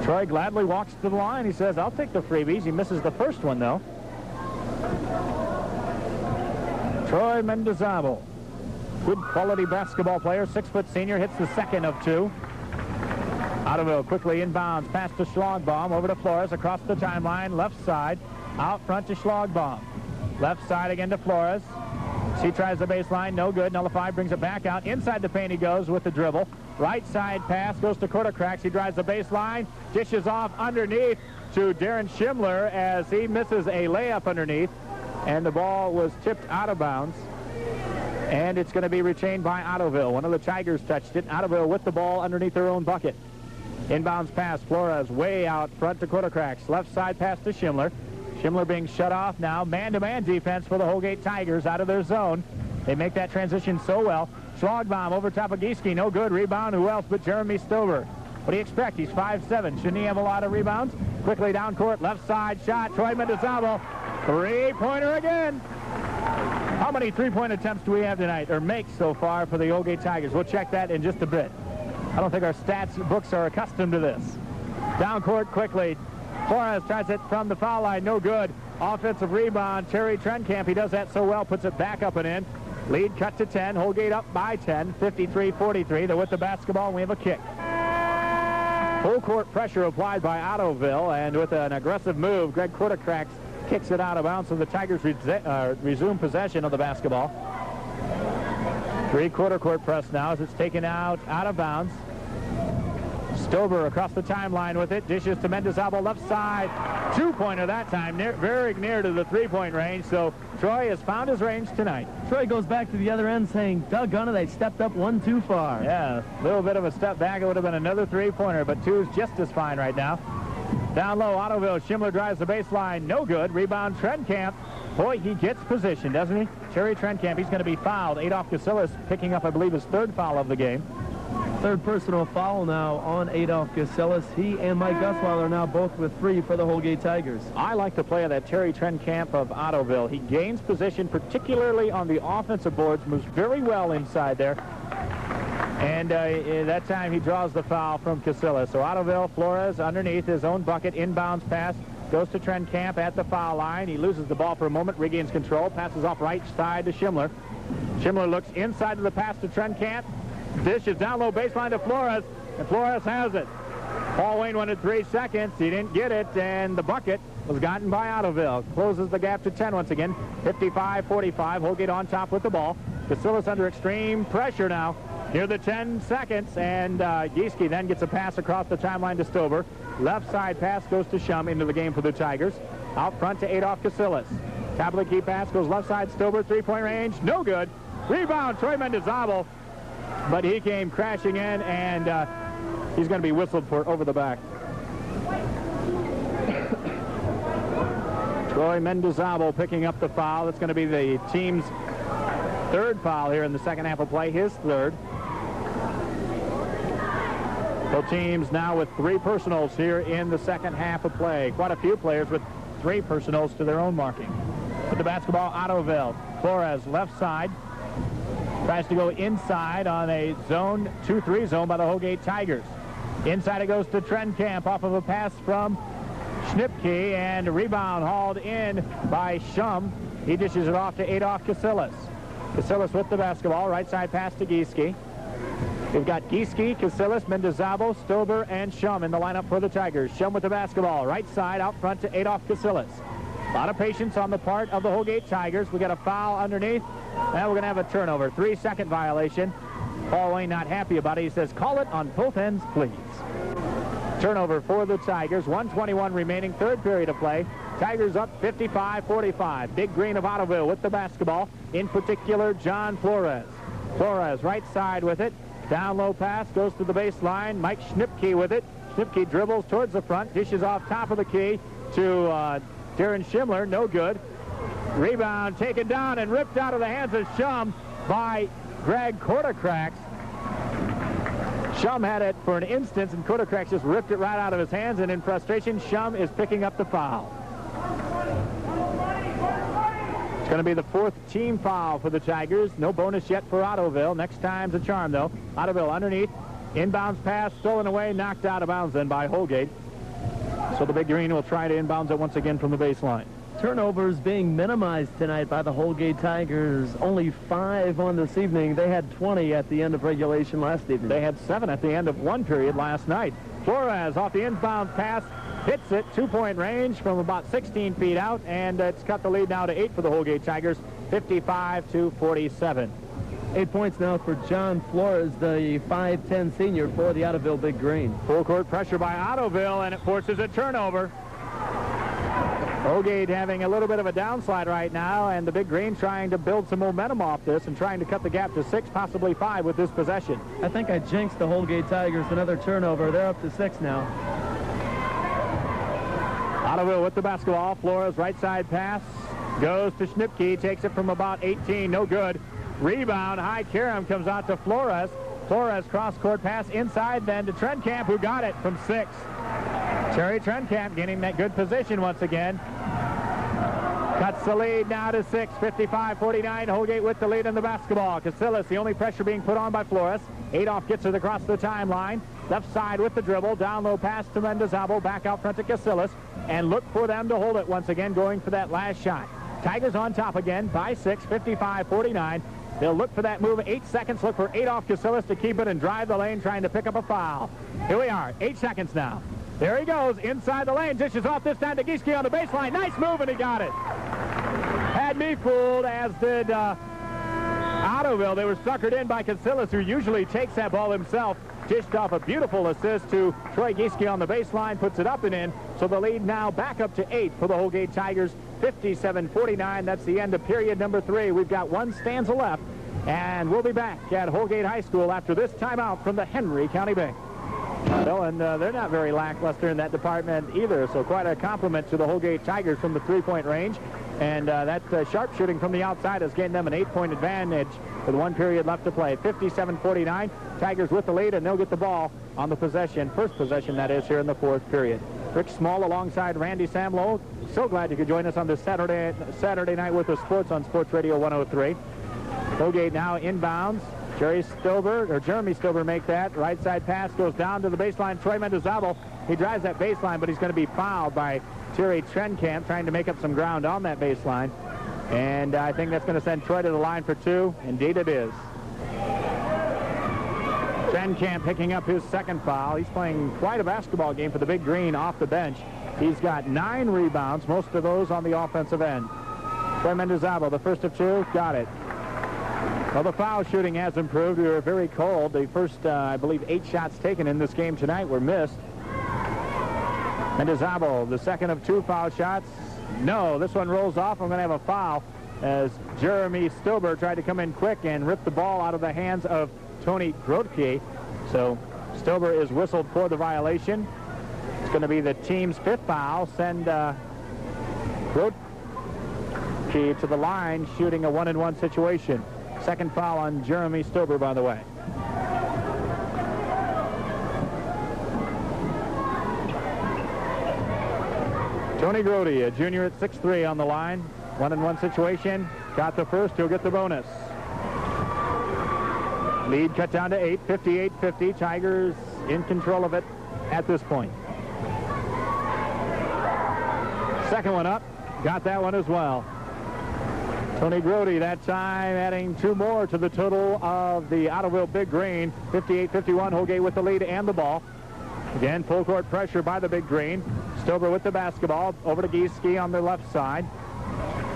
Troy gladly walks to the line. He says, I'll take the freebies. He misses the first one, though. Troy Mendizabal. Good quality basketball player, 6-foot senior, hits the second of two. Ottoville quickly inbounds, pass to Schlagbaum, over to Flores, across the timeline, left side, out front to Schlagbaum. Left side again to Flores. She tries the baseline, no good, nullified, brings it back out. Inside the paint he goes with the dribble. Right side pass goes to Kortokrax. He drives the baseline, dishes off underneath to Darren Schimler as he misses a layup underneath, and the ball was tipped out of bounds. And it's going to be retained by Ottoville. One of the Tigers touched it. Ottoville with the ball underneath their own bucket. Inbounds pass. Flores way out front to Kortokrax. Left side pass to Schimler. Schimler being shut off now. Man-to-man defense for the Holgate Tigers out of their zone. They make that transition so well. Schlagbaum over top of Gieske. No good. Rebound. Who else but Jeremy Stover? What do you expect? He's 5'7". Shouldn't he have a lot of rebounds? Quickly down court. Left side shot. Troy Mendizabal. Three-pointer again. How many three-point attempts do we have tonight, or makes so far for the Holgate Tigers? We'll check that in just a bit. I don't think our stats books are accustomed to this. Down court quickly. Flores tries it from the foul line. No good. Offensive rebound. Terry Trenkamp, he does that so well, puts it back up and in. Lead cut to 10. Holgate up by 10. 53-43. They're with the basketball, and we have a kick. Full court pressure applied by Ottoville, and with an aggressive move, Greg Kortokrax kicks it out of bounds, so the Tigers resume possession of the basketball. Three-quarter court press now as it's taken out of bounds. Stober across the timeline with it. Dishes to Mendizabal left side. Two-pointer that time, very near to the three-point range, so Troy has found his range tonight. Troy goes back to the other end saying, doggone it, they stepped up one too far. Yeah, a little bit of a step back. It would have been another three-pointer, but two's just as fine right now. Down low, Ottoville. Schimler drives the baseline. No good. Rebound, Trenkamp. Boy, he gets position, doesn't he? Terry Trenkamp, he's going to be fouled. Adolph Casillas picking up, I believe, his third foul of the game. Third personal foul now on Adolph Casillas. He and Mike Gusweiler now both with 3 for the Holgate Tigers. I like the play of that Terry Trenkamp of Ottoville. He gains position, particularly on the offensive boards, moves very well inside there. And that time he draws the foul from Casillas. So Ottoville, Flores underneath his own bucket, inbounds pass, goes to Trenkamp at the foul line. He loses the ball for a moment, regains control, passes off right side to Schimler. Schimler looks inside of the pass to Trenkamp. Dishes down low baseline to Flores, and Flores has it. Paul Wayne wanted 3 seconds. He didn't get it, and the bucket was gotten by Ottoville. Closes the gap to 10 once again. 55-45. Holgate on top with the ball. Casillas under extreme pressure now. Near the 10 seconds, and Gieske then gets a pass across the timeline to Stober. Left side pass goes to Shum into the game for the Tigers. Out front to Adolph Casillas. Top of the key pass goes left side Stober, three-point range, no good. Rebound, Troy Mendizabal, but he came crashing in, and he's going to be whistled for over the back. Troy Mendizabal picking up the foul. It's going to be the team's third foul here in the second half of play, his third. Both teams now with 3 personals here in the second half of play. Quite a few players with 3 personals to their own marking. With the basketball, Ottoville. Flores left side. Tries to go inside on a zone 2-3 zone by the Holgate Tigers. Inside it goes to Trenkamp off of a pass from Schnipke, and a rebound hauled in by Shum. He dishes it off to Adolf Casillas. Casillas with the basketball. Right side pass to Gieske. We've got Gieske, Casillas, Mendizabo, Stober, and Shum in the lineup for the Tigers. Shum with the basketball. Right side out front to Adolf Casillas. A lot of patience on the part of the Holgate Tigers. We got a foul underneath. Now we're going to have a turnover. 3-second violation. Paul Wayne not happy about it. He says, call it on both ends, please. Turnover for the Tigers. 1:21 remaining. Third period of play. Tigers up 55-45. Big Green of Ottoville with the basketball. In particular, John Flores. Flores right side with it. Down low pass. Goes to the baseline. Mike Schnipke with it. Schnipke dribbles towards the front. Dishes off top of the key to Darren Schimler. No good. Rebound taken down and ripped out of the hands of Shum by Greg Kortokrax. Shum had it for an instant, and Kortokrax just ripped it right out of his hands, and in frustration, Shum is picking up the foul. It's going to be the 4th team foul for the Tigers. No bonus yet for Ottoville. Next time's a charm, though. Ottoville underneath. Inbounds pass, stolen away, knocked out of bounds then by Holgate. So the Big Green will try to inbounds it once again from the baseline. Turnovers being minimized tonight by the Holgate Tigers. Only 5 on this evening. They had 20 at the end of regulation last evening. They had 7 at the end of one period last night. Flores off the inbound pass, hits it, 2-point range from about 16 feet out, and it's cut the lead now to 8 for the Holgate Tigers, 55-47. 8 points now for John Flores, the 5'10 senior for the Ottoville Big Green. Full court pressure by Ottoville, and it forces a turnover. Holgate having a little bit of a downslide right now, and the Big Green trying to build some momentum off this and trying to cut the gap to 6, possibly 5 with this possession. I think I jinxed the Holgate Tigers. Another turnover. They're up to 6 now. Ottoville with the basketball. Flores right side pass. Goes to Schnipke. Takes it from about 18. No good. Rebound. High Karam comes out to Flores. Flores cross-court pass inside, then to Trenkamp, who got it from 6. Terry Trenkamp getting that good position once again. Cuts the lead now to 6, 55-49. Holgate with the lead in the basketball. Casillas, the only pressure being put on by Flores. Adolf gets it across the timeline. Left side with the dribble. Down low pass to Mendizabo. Back out front to Casillas. And look for them to hold it once again, going for that last shot. Tigers on top again by 6, 55-49. They'll look for that move. 8 seconds. Look for Adolf Casillas to keep it and drive the lane, trying to pick up a foul. Here we are. 8 seconds now. There he goes, inside the lane, dishes off this time to Gieske on the baseline. Nice move, and he got it. Had me fooled, as did Ottoville. They were suckered in by Casillas, who usually takes that ball himself. Dished off a beautiful assist to Troy Gieske on the baseline, puts it up and in. So the lead now back up to 8 for the Holgate Tigers, 57-49. That's the end of period number 3. We've got one stanza left, and we'll be back at Holgate High School after this timeout from the Henry County Bank. And they're not very lackluster in that department either, so quite a compliment to the Holgate Tigers from the 3-point range. And that sharp shooting from the outside has gained them an 8-point advantage with 1 period left to play. 57-49, Tigers with the lead, and they'll get the ball on the possession, first possession that is, here in the 4th period. Rick Small alongside Randy Samlow. So glad you could join us on this Saturday night with the sports on Sports Radio 103. Holgate now inbounds. Jeremy Stober make that. Right side pass goes down to the baseline. Troy Mendizabo. He drives that baseline, but he's going to be fouled by Terry Trenkamp, trying to make up some ground on that baseline. And I think that's going to send Troy to the line for 2. Indeed it is. Trenkamp picking up his 2nd foul. He's playing quite a basketball game for the Big Green off the bench. He's got 9 rebounds, most of those on the offensive end. Troy Mendizabo, the first of 2, got it. Well, the foul shooting has improved. We were very cold. The first, I believe, 8 shots taken in this game tonight were missed. Mendizabo, the 2nd of 2 foul shots. No, this one rolls off. I'm going to have a foul as Jeremy Stober tried to come in quick and rip the ball out of the hands of Tony Grotke. So Stober is whistled for the violation. It's going to be the team's 5th foul. Send Grotke to the line, shooting a 1-and-1 situation. 2nd foul on Jeremy Stober, by the way. Tony Grotke, a junior at 6'3", on the line. 1-and-1 situation. Got the first. He'll get the bonus. Lead cut down to 8, 58-50. Tigers in control of it at this point. Second one up. Got that one as well. Tony Grody that time adding 2 more to the total of the Ottoville Big Green. 58-51. Holgate with the lead and the ball. Again, full court pressure by the Big Green. Stober with the basketball. Over to Gieske on the left side.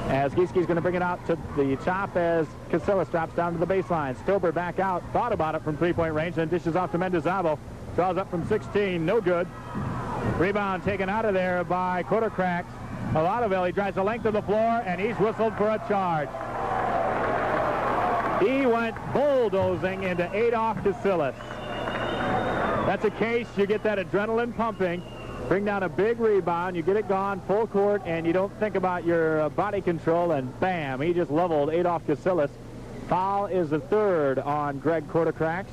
As Giesche's going to bring it out to the top as Casillas drops down to the baseline. Stober back out. Thought about it from three-point range. Then dishes off to Mendizabal. Draws up from 16. No good. Rebound taken out of there by Quartercracks of Ottoville. He drives the length of the floor, and he's whistled for a charge. He went bulldozing into Adolph Casillas. That's a case you get that adrenaline pumping, bring down a big rebound, you get it gone full court, and you don't think about your body control, and bam, he just leveled Adolph Casillas. Foul is the third on Greg Quartercracks.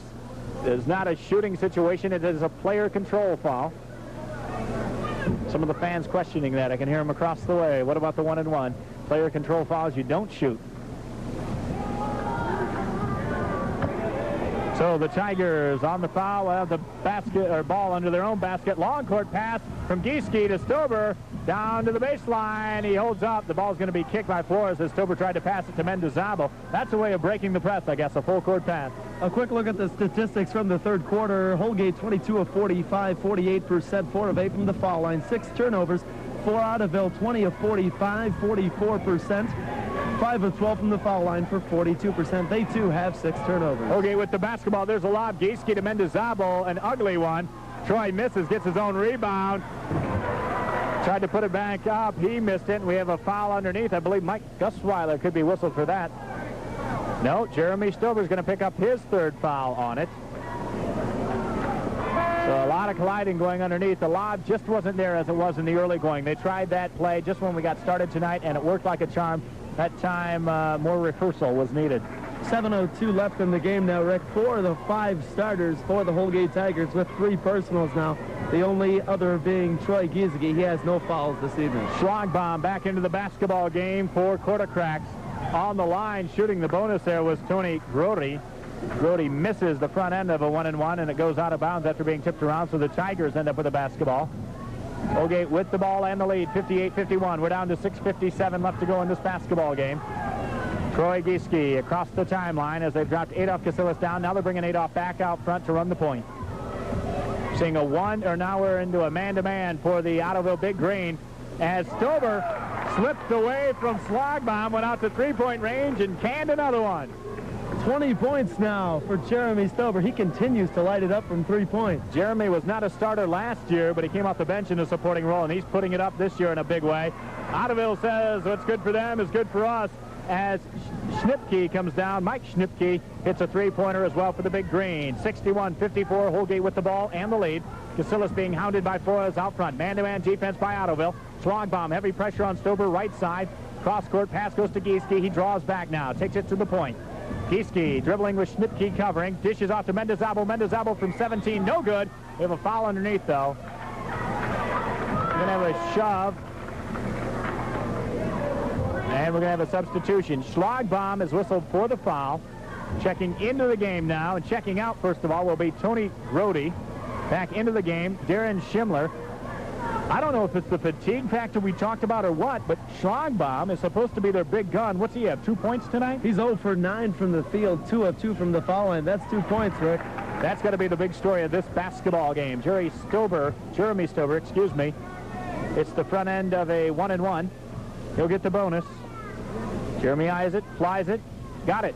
It is not a shooting situation, it is a player control foul. Some of the fans questioning that. I can hear them across the way. What about the 1-and-1? Player control fouls, you don't shoot. So the Tigers on the foul have the basket or ball under their own basket. Long court pass from Gieske to Stober down to the baseline. He holds up. The ball's going to be kicked by Flores as Stober tried to pass it to Mendizabal. That's a way of breaking the press, I guess, a full court pass. A quick look at the statistics from the third quarter. Holgate 22 of 45, 48%, 4 of 8 from the foul line, 6 turnovers. For Ottoville, 20 of 45, 44%. 5 of 12 from the foul line for 42%. They, too, have 6 turnovers. Okay, with the basketball, there's a lob. Gieske to Mendizabal, an ugly one. Troy misses, gets his own rebound. Tried to put it back up. He missed it. We have a foul underneath. I believe Mike Gusweiler could be whistled for that. No, Jeremy Stober's going to pick up his third foul on it. So a lot of colliding going underneath. The lob just wasn't there as it was in the early going. They tried that play just when we got started tonight, and it worked like a charm. That time, more rehearsal was needed. 7:02 left in the game now, Rick. 4 of the 5 starters for the Holgate Tigers with 3 personals now. The only other being Troy Gieske. He has no fouls this evening. Schlagbaum back into the basketball game for Quartercracks. On the line, shooting the bonus there was Tony Grody. Grody misses the front end of a 1-and-1, and it goes out of bounds after being tipped around, so the Tigers end up with the basketball. Holgate with the ball and the lead, 58-51. We're down to 6:57 left to go in this basketball game. Troy Gieske across the timeline as they've dropped Adolph Casillas down. Now they're bringing Adolph back out front to run the point. Seeing a now we're into a man-to-man for the Ottoville Big Green as Stober slipped away from Schlagbaum, went out to three-point range and canned another one. 20 points now for Jeremy Stober. He continues to light it up from 3 points. Jeremy was not a starter last year, but he came off the bench in a supporting role, and he's putting it up this year in a big way. Ottoville says what's good for them is good for us as Schnipke comes down. Mike Schnipke hits a three-pointer as well for the Big Green. 61-54, Holgate with the ball and the lead. Casillas being hounded by Flores out front. Man-to-man defense by Ottoville. Schlagbaum, heavy pressure on Stober, right side. Cross-court pass goes to Gieske. He draws back now, takes it to the point. Gieske dribbling with Schnipke covering. Dishes off to Mendizabal. Mendizabal from 17. No good. We have a foul underneath, though. We're going to have a shove. And we're going to have a substitution. Schlagbaum is whistled for the foul. Checking into the game now. And checking out, first of all, will be Tony Grody. Back into the game, Darren Schimler. I don't know if it's the fatigue factor we talked about or what, but Schlagbaum is supposed to be their big gun. What's he have, 2 points tonight? He's 0 for 9 from the field, 2 of 2 from the foul line. That's 2 points, Rick. That's got to be the big story of this basketball game. Jeremy Stober, excuse me. It's the front end of a 1-and-1. He'll get the bonus. Jeremy eyes it, flies it, got it.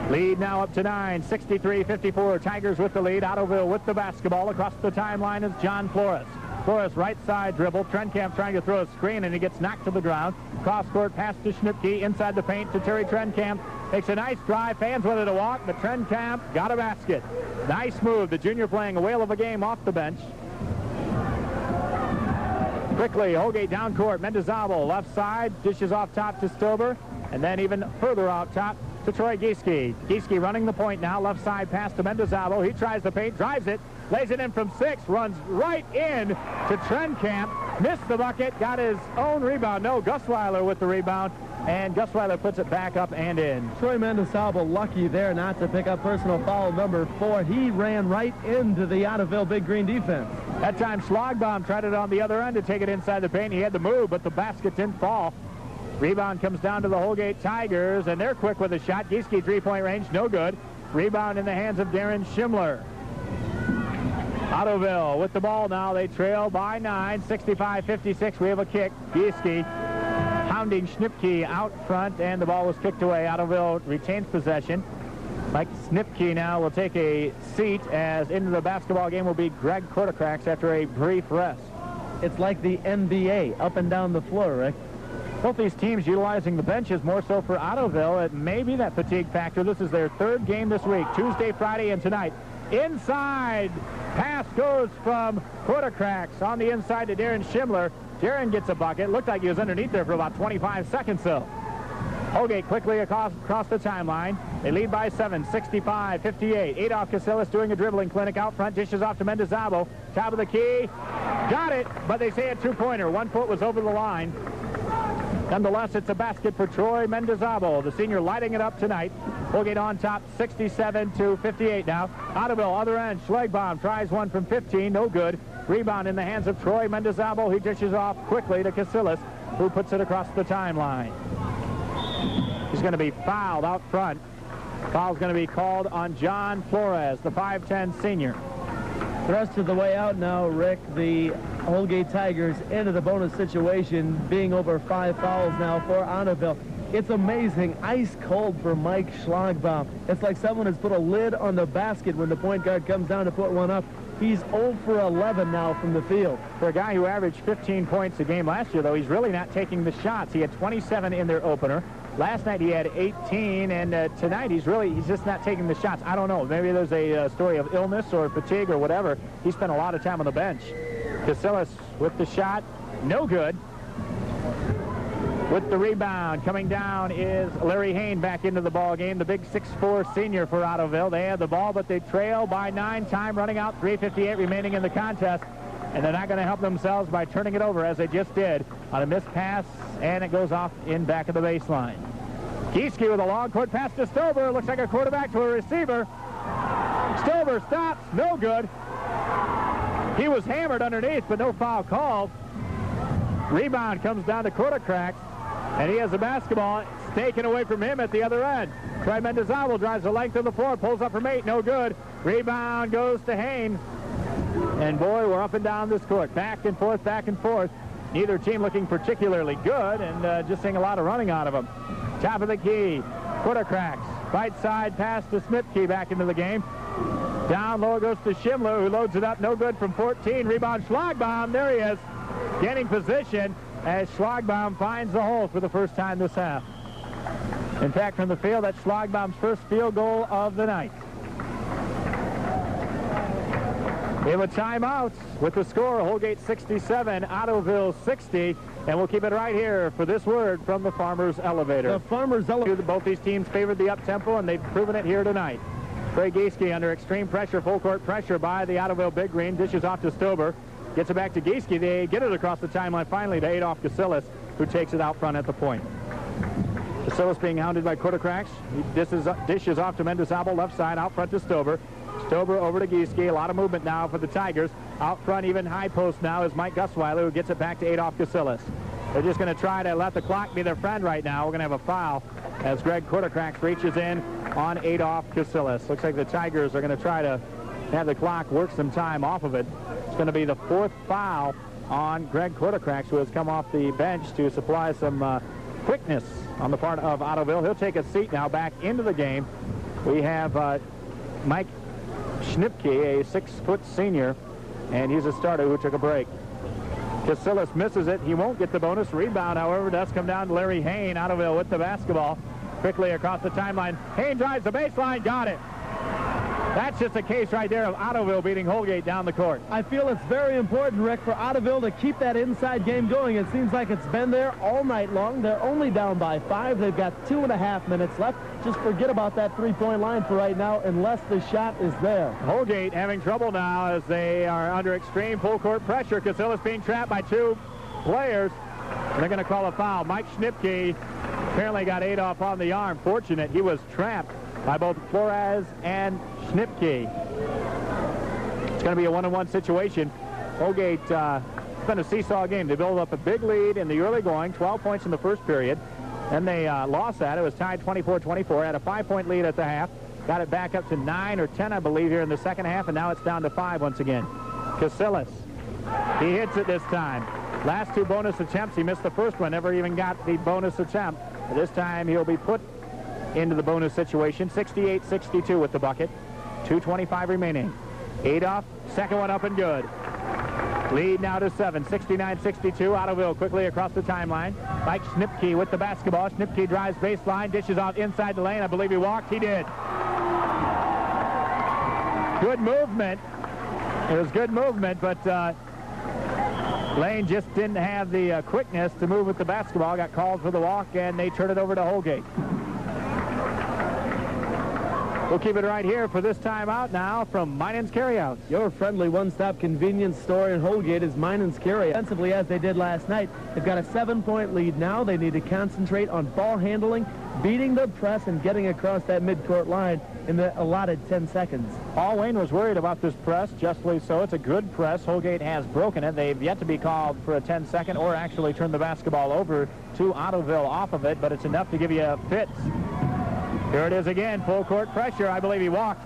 Lead now up to 9, 63-54. Tigers with the lead. Ottoville with the basketball. Across the timeline is John Flores. Flores right side dribble. Trenkamp trying to throw a screen, and he gets knocked to the ground. Cross-court pass to Schnipke. Inside the paint to Terry Trenkamp. Makes a nice drive. Fans wanted to walk, but Trenkamp got a basket. Nice move. The junior playing a whale of a game off the bench. Quickly, Holgate down court. Mendizabal left side. Dishes off top to Stober. And then even further out top to Troy Gieske. Gieske running the point now. Left side pass to Mendizabal. He tries the paint, drives it, lays it in from 6, runs right in to Trenkamp. Missed the bucket, got his own rebound. No, Gusweiler with the rebound. and Gusweiler puts it back up and in. Troy Mendesabel lucky there not to pick up personal foul number 4. He ran right into the Ottoville Big Green defense. That time Schlagbaum tried it on the other end to take it inside the paint. He had to move, but the basket didn't fall. Rebound comes down to the Holgate Tigers, and they're quick with a shot. Gieske three-point range, no good. Rebound in the hands of Darren Schimler. Ottoville with the ball now. They trail by 9, 65-56. We have a kick. Gieske hounding Schnipke out front, and the ball was kicked away. Ottoville retains possession. Mike Schnipke now will take a seat, as into the basketball game will be Greg Kortekrax after a brief rest. It's like the NBA, up and down the floor, Rick. Both these teams utilizing the benches more so for Ottoville. It may be that fatigue factor. This is their third game this week, Tuesday, Friday, and tonight. Inside, pass goes from Kortekrax on the inside to Darren Schimler. Darren gets a bucket. Looked like he was underneath there for about 25 seconds, though. Holgate quickly across the timeline. They lead by 7, 65-58. Adolf Casillas doing a dribbling clinic out front. Dishes off to Mendesabel. Top of the key. Got it, but they say a two-pointer. 1 foot was over the line. Nonetheless, it's a basket for Troy Mendesabel, the senior, lighting it up tonight. Holgate on top, 67-58 now. Ottoville, other end. Schlagbaum tries one from 15, no good. Rebound in the hands of Troy Mendesabel. He dishes off quickly to Casillas, who puts it across the timeline. He's going to be fouled out front. Foul's going to be called on John Flores, the 5'10 senior. The rest of the way out now, Rick. The Holgate Tigers into the bonus situation, being over 5 fouls now for Ottoville. It's amazing, ice cold for Mike Schlagbaum. It's like someone has put a lid on the basket when the point guard comes down to put one up. He's 0 for 11 now from the field. For a guy who averaged 15 points a game last year, though, he's really not taking the shots. He had 27 in their opener. Last night he had 18, and tonight he's just not taking the shots. I don't know. Maybe there's a story of illness or fatigue or whatever. He spent a lot of time on the bench. Casillas with the shot, no good. With the rebound coming down is Larry Hain back into the ball game, the big 6'4 senior for Ottoville. They had the ball, but they trail by 9. Time running out, 3:58 remaining in the contest. And they're not going to help themselves by turning it over, as they just did, on a missed pass, and it goes off in back of the baseline. Gieske with a long court pass to Stover. Looks like a quarterback to a receiver. Stover stops, no good. He was hammered underneath, but no foul called. Rebound comes down to Kortekrax, and he has the basketball. It's taken away from him at the other end. Troy Mendesabel drives the length of the floor, pulls up from 8, no good. Rebound goes to Hain. And boy, we're up and down this court. Back and forth, back and forth. Neither team looking particularly good, and just seeing a lot of running out of them. Top of the key, Kortekrax. Right side pass to Schnipke back into the game. Down low goes to Schimler, who loads it up, no good from 14. Rebound Schlagbaum, there he is. Getting position as Schlagbaum finds the hole for the first time this half. In fact, from the field, that's Schlagbaum's first field goal of the night. We have a timeout with the score, Holgate 67, Ottoville 60, and we'll keep it right here for this word from the Farmers Elevator. The Farmers Elevator. Both these teams favored the up-tempo, and they've proven it here tonight. Trey Gieske under extreme pressure, full court pressure by the Ottoville Big Green, dishes off to Stober, gets it back to Gieske. They get it across the timeline finally to Adolf Casillas, who takes it out front at the point. Casillas being hounded by Kortekrax. He dishes off to Mendesabel, left side, out front to Stober. Stober over to Gieske. A lot of movement now for the Tigers. Out front, even high post now, is Mike Gusweiler, who gets it back to Adolf Casillas. They're just going to try to let the clock be their friend right now. We're going to have a foul as Greg Kortekrax reaches in on Adolf Casillas. Looks like the Tigers are going to try to have the clock work some time off of it. It's going to be the 4th foul on Greg Kortekrax, who has come off the bench to supply some quickness on the part of Ottoville. He'll take a seat now back into the game. We have Mike Schnipke, a 6-foot senior, and he's a starter who took a break. Casillas misses it. He won't get the bonus. Rebound, however, does come down to Larry Hain. Ottoville with the basketball. Quickly across the timeline. Hain drives the baseline. Got it. That's just a case right there of Ottoville beating Holgate down the court. I feel it's very important, Rick, for Ottoville to keep that inside game going. It seems like it's been there all night long. They're only down by 5. They've got 2.5 minutes left. Just forget about that three-point line for right now unless the shot is there. Holgate having trouble now as they are under extreme full-court pressure. Casillas being trapped by 2 players. And they're going to call a foul. Mike Schnipke Apparently got Adolph on the arm. Fortunate, he was trapped by both Flores and Schnipke. It's going to be a 1-on-1 situation. Holgate, it's been a seesaw game. They built up a big lead in the early going, 12 points in the first period. Then they lost that. It was tied 24-24. Had a 5-point lead at the half. Got it back up to 9 or 10, I believe, here in the second half, and now it's down to 5 once again. Casillas, he hits it this time. Last 2 bonus attempts, he missed the first one, never even got the bonus attempt. This time he'll be put into the bonus situation. 68-62 with the bucket. 2:25 remaining. Adolph, second one up and good. Lead now to 7, 69-62. Ottoville quickly across the timeline. Mike Schnipke with the basketball. Schnipke drives baseline, dishes off inside the lane. I believe he walked. He did. Good movement. It was good movement, but Lane just didn't have the quickness to move with the basketball. Got called for the walk, and they turn it over to Holgate. We'll keep it right here for this timeout now from Minan's Carryout. Your friendly one-stop convenience store in Holgate is Minan's Carryout. Offensively, as they did last night, they've got a 7-point lead now. They need to concentrate on ball handling, beating the press, and getting across that midcourt line in the allotted 10 seconds. Paul Wayne was worried about this press, justly so. It's a good press. Holgate has broken it. They've yet to be called for a 10-second or actually turn the basketball over to Ottoville off of it, but it's enough to give you a fits. Here it is again, full court pressure. I believe he walked.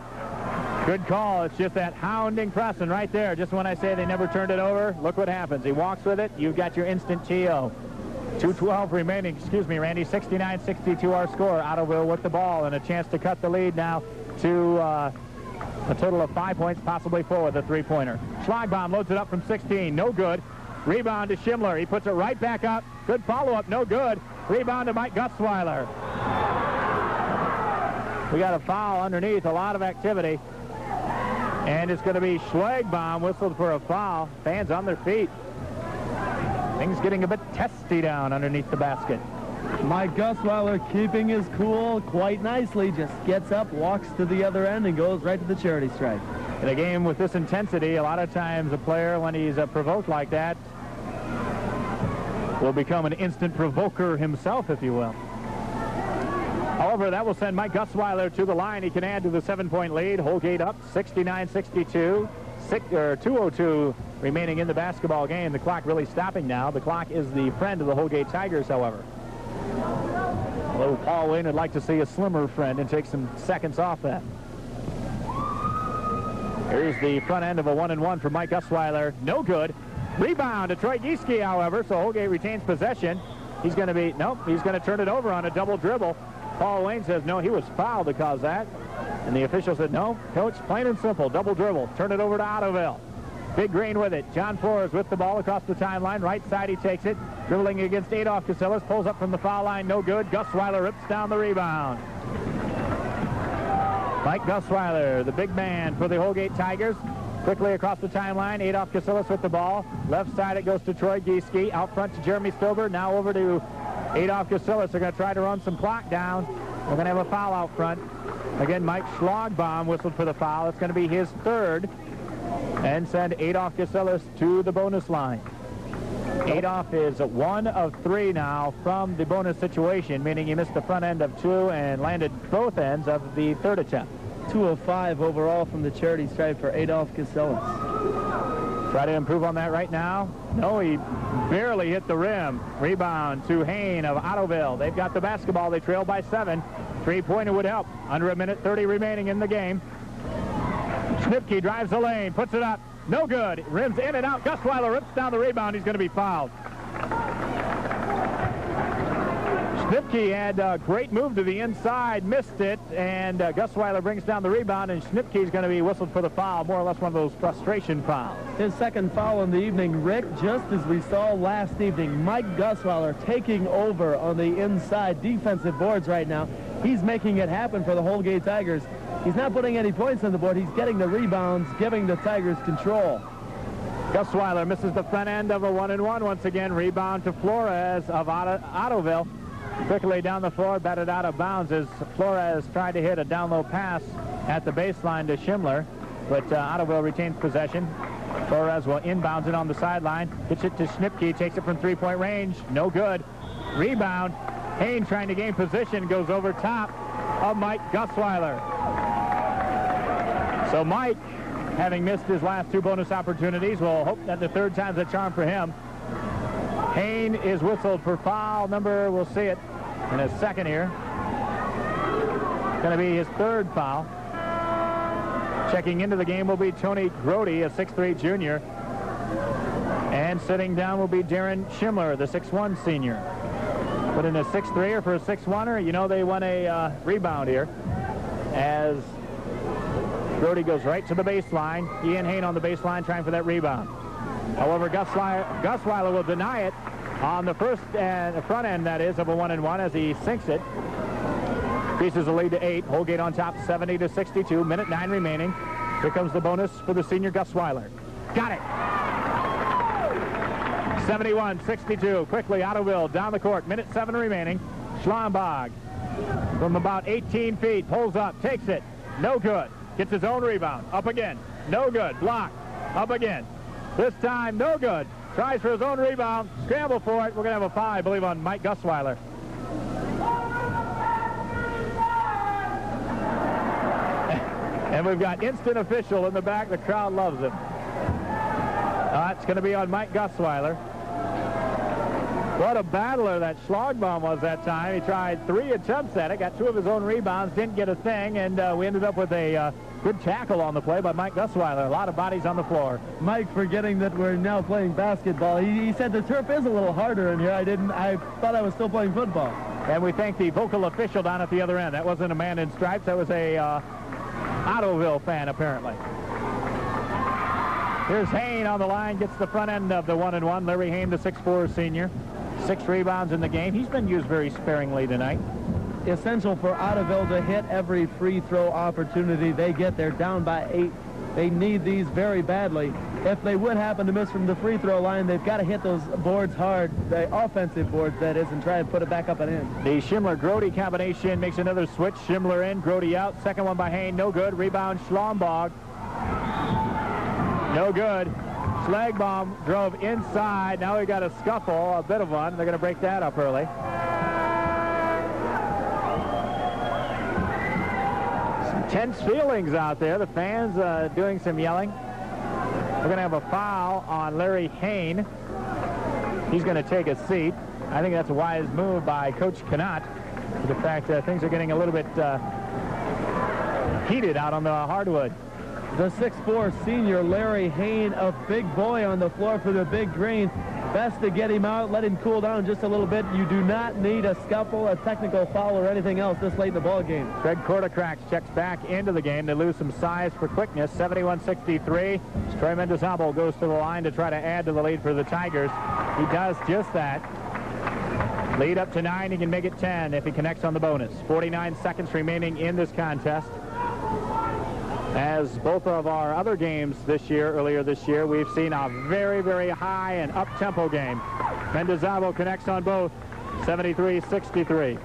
Good call. It's just that hounding pressing right there. Just when I say they never turned it over, look what happens. He walks with it. You've got your instant TO. 2:12 remaining. Excuse me, Randy. 69-62 our score. Ottoville with the ball and a chance to cut the lead now to a total of 5 points, possibly 4 with a 3-pointer. Schlagbaum loads it up from 16. No good. Rebound to Schimler. He puts it right back up. Good follow-up. No good. Rebound to Mike Gutzweiler. We got a foul underneath, a lot of activity. And it's going to be Schlagbaum whistled for a foul. Fans on their feet. Things getting a bit testy down underneath the basket. Mike Gutzweiler keeping his cool quite nicely. Just gets up, walks to the other end, and goes right to the charity stripe. In a game with this intensity, a lot of times a player, when he's provoked like that, will become an instant provoker himself, if you will. However, that will send Mike Gutzweiler to the line. He can add to the 7-point lead. Holgate up 69-62. 2:02 remaining in the basketball game. The clock really stopping now. The clock is the friend of the Holgate Tigers, however. Although Paul Wayne would like to see a slimmer friend and take some seconds off that. Here's the front end of a 1-and-1 for Mike Gutzweiler. No good. Rebound to Troy Gieske, however, so Holgate retains possession. He's going to turn it over on a double dribble. Paul Wayne says, no, he was fouled to cause that. And the official said, no, coach, plain and simple, double dribble. Turn it over to Ottoville. Big Green with it. John Flores with the ball across the timeline. Right side, he takes it. Dribbling against Adolph Casillas. Pulls up from the foul line. No good. Gutzweiler rips down the rebound. Mike Gutzweiler, the big man for the Holgate Tigers. Quickly across the timeline. Adolph Casillas with the ball. Left side, it goes to Troy Gieske. Out front to Jeremy Stober. Now over to Adolph Casillas. They're going to try to run some clock down. We're going to have a foul out front. Again, Mike Schlagbaum whistled for the foul. It's going to be his third. And send Adolph Casillas to the bonus line. Adolph is 1 of 3 now from the bonus situation, meaning he missed the front end of 2 and landed both ends of the third attempt. 2 of 5 overall from the charity stripe for Adolph Casillas. Try to improve on that right now. No, he barely hit the rim. Rebound to Hain of Ottoville. They've got the basketball. They trail by 7. 3-pointer would help. Under a minute 30 remaining in the game. Schnipke drives the lane, puts it up. No good. Rims in and out. Gutzweiler rips down the rebound. He's going to be fouled. Schnipke had a great move to the inside, missed it, and Gutzweiler brings down the rebound, and Schnipke's going to be whistled for the foul, more or less one of those frustration fouls. His second foul in the evening, Rick, just as we saw last evening. Mike Gutzweiler taking over on the inside defensive boards right now. He's making it happen for the Holgate Tigers. He's not putting any points on the board. He's getting the rebounds, giving the Tigers control. Gutzweiler misses the front end of a 1-and-1 once again. Rebound to Flores of Ottoville. Quickly down the floor, batted out of bounds as Flores tried to hit a down-low pass at the baseline to Schimler, but Ottoville retains possession. Flores will inbounds it on the sideline. Hits it to Schnipke, takes it from 3-point range. No good. Rebound. Hain trying to gain position, goes over top of Mike Gusweiler. So Mike, having missed his last 2 bonus opportunities, will hope that the third time's a charm for him. Hain is whistled for foul number, we'll see it in a second here. Going to be his 3rd foul. Checking into the game will be Tony Grody, a 6'3 junior. And sitting down will be Darren Schimler, the 6'1 senior. But in a 6'3er for a 6'1er, you know they won a rebound here. As Grody goes right to the baseline. Ian Hain on the baseline trying for that rebound. However, Gusweiler will deny it on the front end, that is, of a 1-and-1 as he sinks it. Increases the lead to 8. Holgate on top, 70-62. Minute 9 remaining. Here comes the bonus for the senior Gusweiler. Got it. 71-62. Quickly, Ottoville down the court. Minute 7 remaining. Schlombog from about 18 feet. Pulls up, takes it. No good. Gets his own rebound. Up again. No good. Block. Up again. This time, no good. Tries for his own rebound. Scramble for it. We're going to have a foul, I believe, on Mike Gusweiler. And we've got instant official in the back. The crowd loves him. It's going to be on Mike Gusweiler. What a battler that Schlagbaum was that time. He tried 3 attempts at it, got 2 of his own rebounds, didn't get a thing, and we ended up with a good tackle on the play by Mike Gusweiler. A lot of bodies on the floor. Mike, forgetting that we're now playing basketball, he said the turf is a little harder in here. I thought I was still playing football. And we thank the vocal official down at the other end. That wasn't a man in stripes. That was a Ottoville fan, apparently. Here's Hain on the line, gets the front end of the 1-and-1. Larry Hain, the 6'4 senior. 6 rebounds in the game. He's been used very sparingly tonight. Essential for Ottoville to hit every free throw opportunity they get. They're down by 8. They need these very badly. If they would happen to miss from the free throw line, they've got to hit those boards hard, the offensive boards, that is, and try and put it back up and in. The Schimler-Grody combination makes another switch. Schimler in, Grody out. Second one by Hain, no good. Rebound, Schlombog. No good. Schlagbaum drove inside. Now we got a scuffle, a bit of one. They're going to break that up early. Some tense feelings out there. The fans doing some yelling. We're going to have a foul on Larry Hain. He's going to take a seat. I think that's a wise move by Coach Canott. The fact that things are getting a little bit heated out on the hardwood. The 6'4 senior Larry Hain, a big boy on the floor for the Big Green. Best to get him out, let him cool down just a little bit. You do not need a scuffle, a technical foul, or anything else this late in the ball game. Greg Kordakrax checks back into the game. They lose some size for quickness. 71-63. Troy Mendizabal goes to the line to try to add to the lead for the Tigers. He does just that. Lead up to 9. He can make it 10 if he connects on the bonus. 49 seconds remaining in this contest. As both of our other games earlier this year, we've seen a very, very high and up-tempo game. Mendizabal connects on both, 73-63.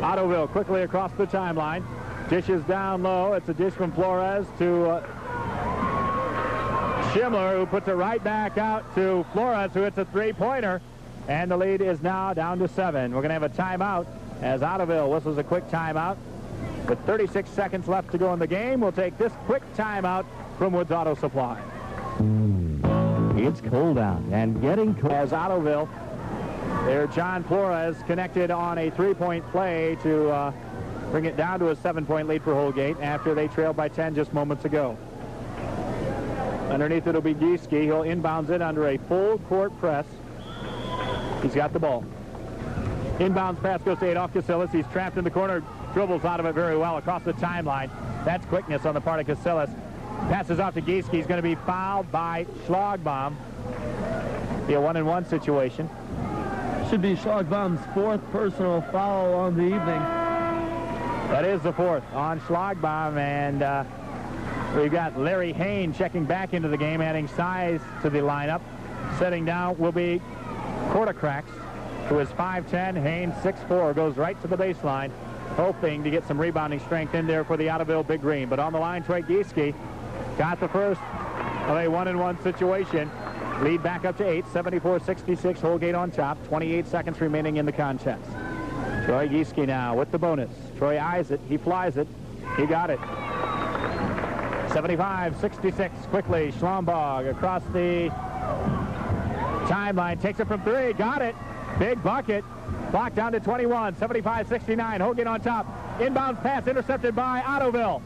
Ottoville quickly across the timeline. Dishes down low. It's a dish from Flores to Schimler, who puts it right back out to Flores, who hits a 3-pointer. And the lead is now down to 7. We're going to have a timeout as Ottoville whistles a quick timeout. With 36 seconds left to go in the game, we'll take this quick timeout from Woods Auto Supply. It's cold out and getting cold. As Ottoville, there John Flores connected on a 3-point play to bring it down to a 7-point lead for Holgate after they trailed by 10 just moments ago. Underneath it'll be Gieske. He'll inbounds it under a full court press. He's got the ball. Inbounds pass goes to Adolph Casillas. He's trapped in the corner. Dribbles out of it very well across the timeline. That's quickness on the part of Casillas. Passes off to Gieske. He's going to be fouled by Schlagbaum. Be a 1-and-1 situation. Should be Schlagbaum's 4th personal foul on the evening. That is the 4th on Schlagbaum, and we've got Larry Hain checking back into the game, adding size to the lineup. Setting down will be Kordakrax, who is 5'10". Hain 6'4", goes right to the baseline, hoping to get some rebounding strength in there for the Ottoville Big Green. But on the line, Troy Gieske got the first of a 1-and-1 situation. Lead back up to 8, 74-66, Holgate on top. 28 seconds remaining in the contest. Troy Gieske now with the bonus. Troy eyes it. He flies it. He got it. 75-66. Quickly, Schlambog across the timeline. Takes it from 3. Got it. Big bucket. Clock down to 21. 75-69. Holgate on top. Inbounds pass intercepted by Ottoville.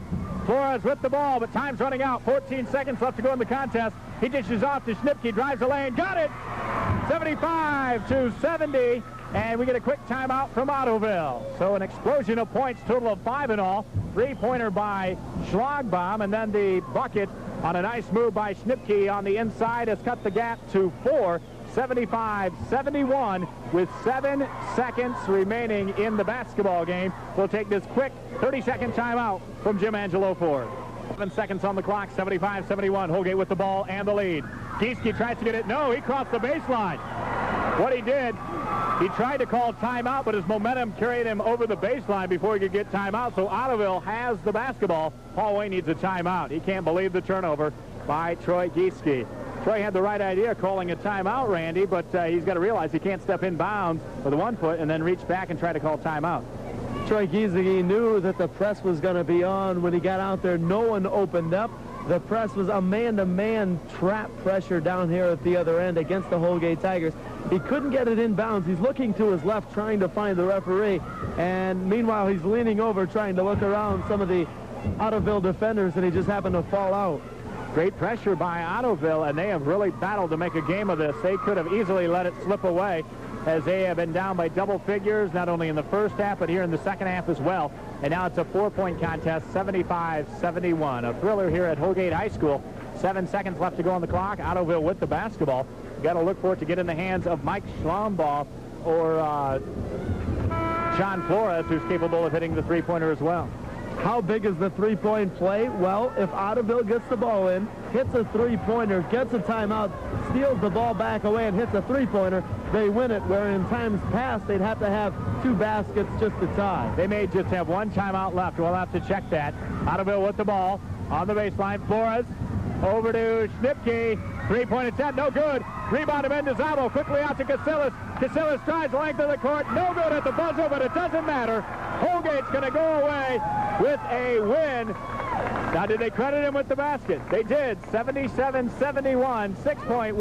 Flores with the ball, but time's running out. 14 seconds left to go in the contest. He dishes off to Schnipke. Drives the lane. Got it. 75-70. And we get a quick timeout from Ottoville. So an explosion of points, total of 5 in all. 3-pointer by Schlagbaum, and then the bucket on a nice move by Schnipke on the inside has cut the gap to 4. 75-71 with 7 seconds remaining in the basketball game. We'll take this quick 30-second timeout from Jim Angelo Ford. 7 seconds on the clock, 75-71. Holgate with the ball and the lead. Gieske tries to get it. No, he crossed the baseline. What he did, he tried to call timeout, but his momentum carried him over the baseline before he could get timeout. So Ottoville has the basketball. Paul Way needs a timeout. He can't believe the turnover by Troy Gieske. Troy had the right idea calling a timeout, Randy, but he's got to realize he can't step in bounds with 1 foot and then reach back and try to call timeout. Troy Gieske knew that the press was going to be on when he got out there. No one opened up. The press was a man-to-man trap pressure down here at the other end against the Holgate Tigers. He couldn't get it in bounds. He's looking to his left trying to find the referee, and meanwhile he's leaning over trying to look around some of the Ottoville defenders, and he just happened to fall out. Great pressure by Ottoville, and they have really battled to make a game of this. They could have easily let it slip away, as they have been down by double figures, not only in the first half, but here in the second half as well. And now it's a 4-point contest, 75-71. A thriller here at Holgate High School. 7 seconds left to go on the clock. Ottoville with the basketball. Got to look for it to get in the hands of Mike Schlambach or John Flores, who's capable of hitting the three-pointer as well. How big is the three-point play? Well, if Ottoville gets the ball in, hits a three-pointer, gets a timeout, steals the ball back away and hits a three-pointer, they win it, where in times past they'd have to have 2 baskets just to tie. They may just have 1 timeout left. We'll have to check that. Ottoville with the ball on the baseline. Flores over to Schnipke. Three-point attempt, no good. Rebound to Mendizabo, quickly out to Casillas. Casillas tries the length of the court, no good at the buzzer, but it doesn't matter. Holgate's going to go away with a win. Now, did they credit him with the basket? They did. 77-71, 6-point.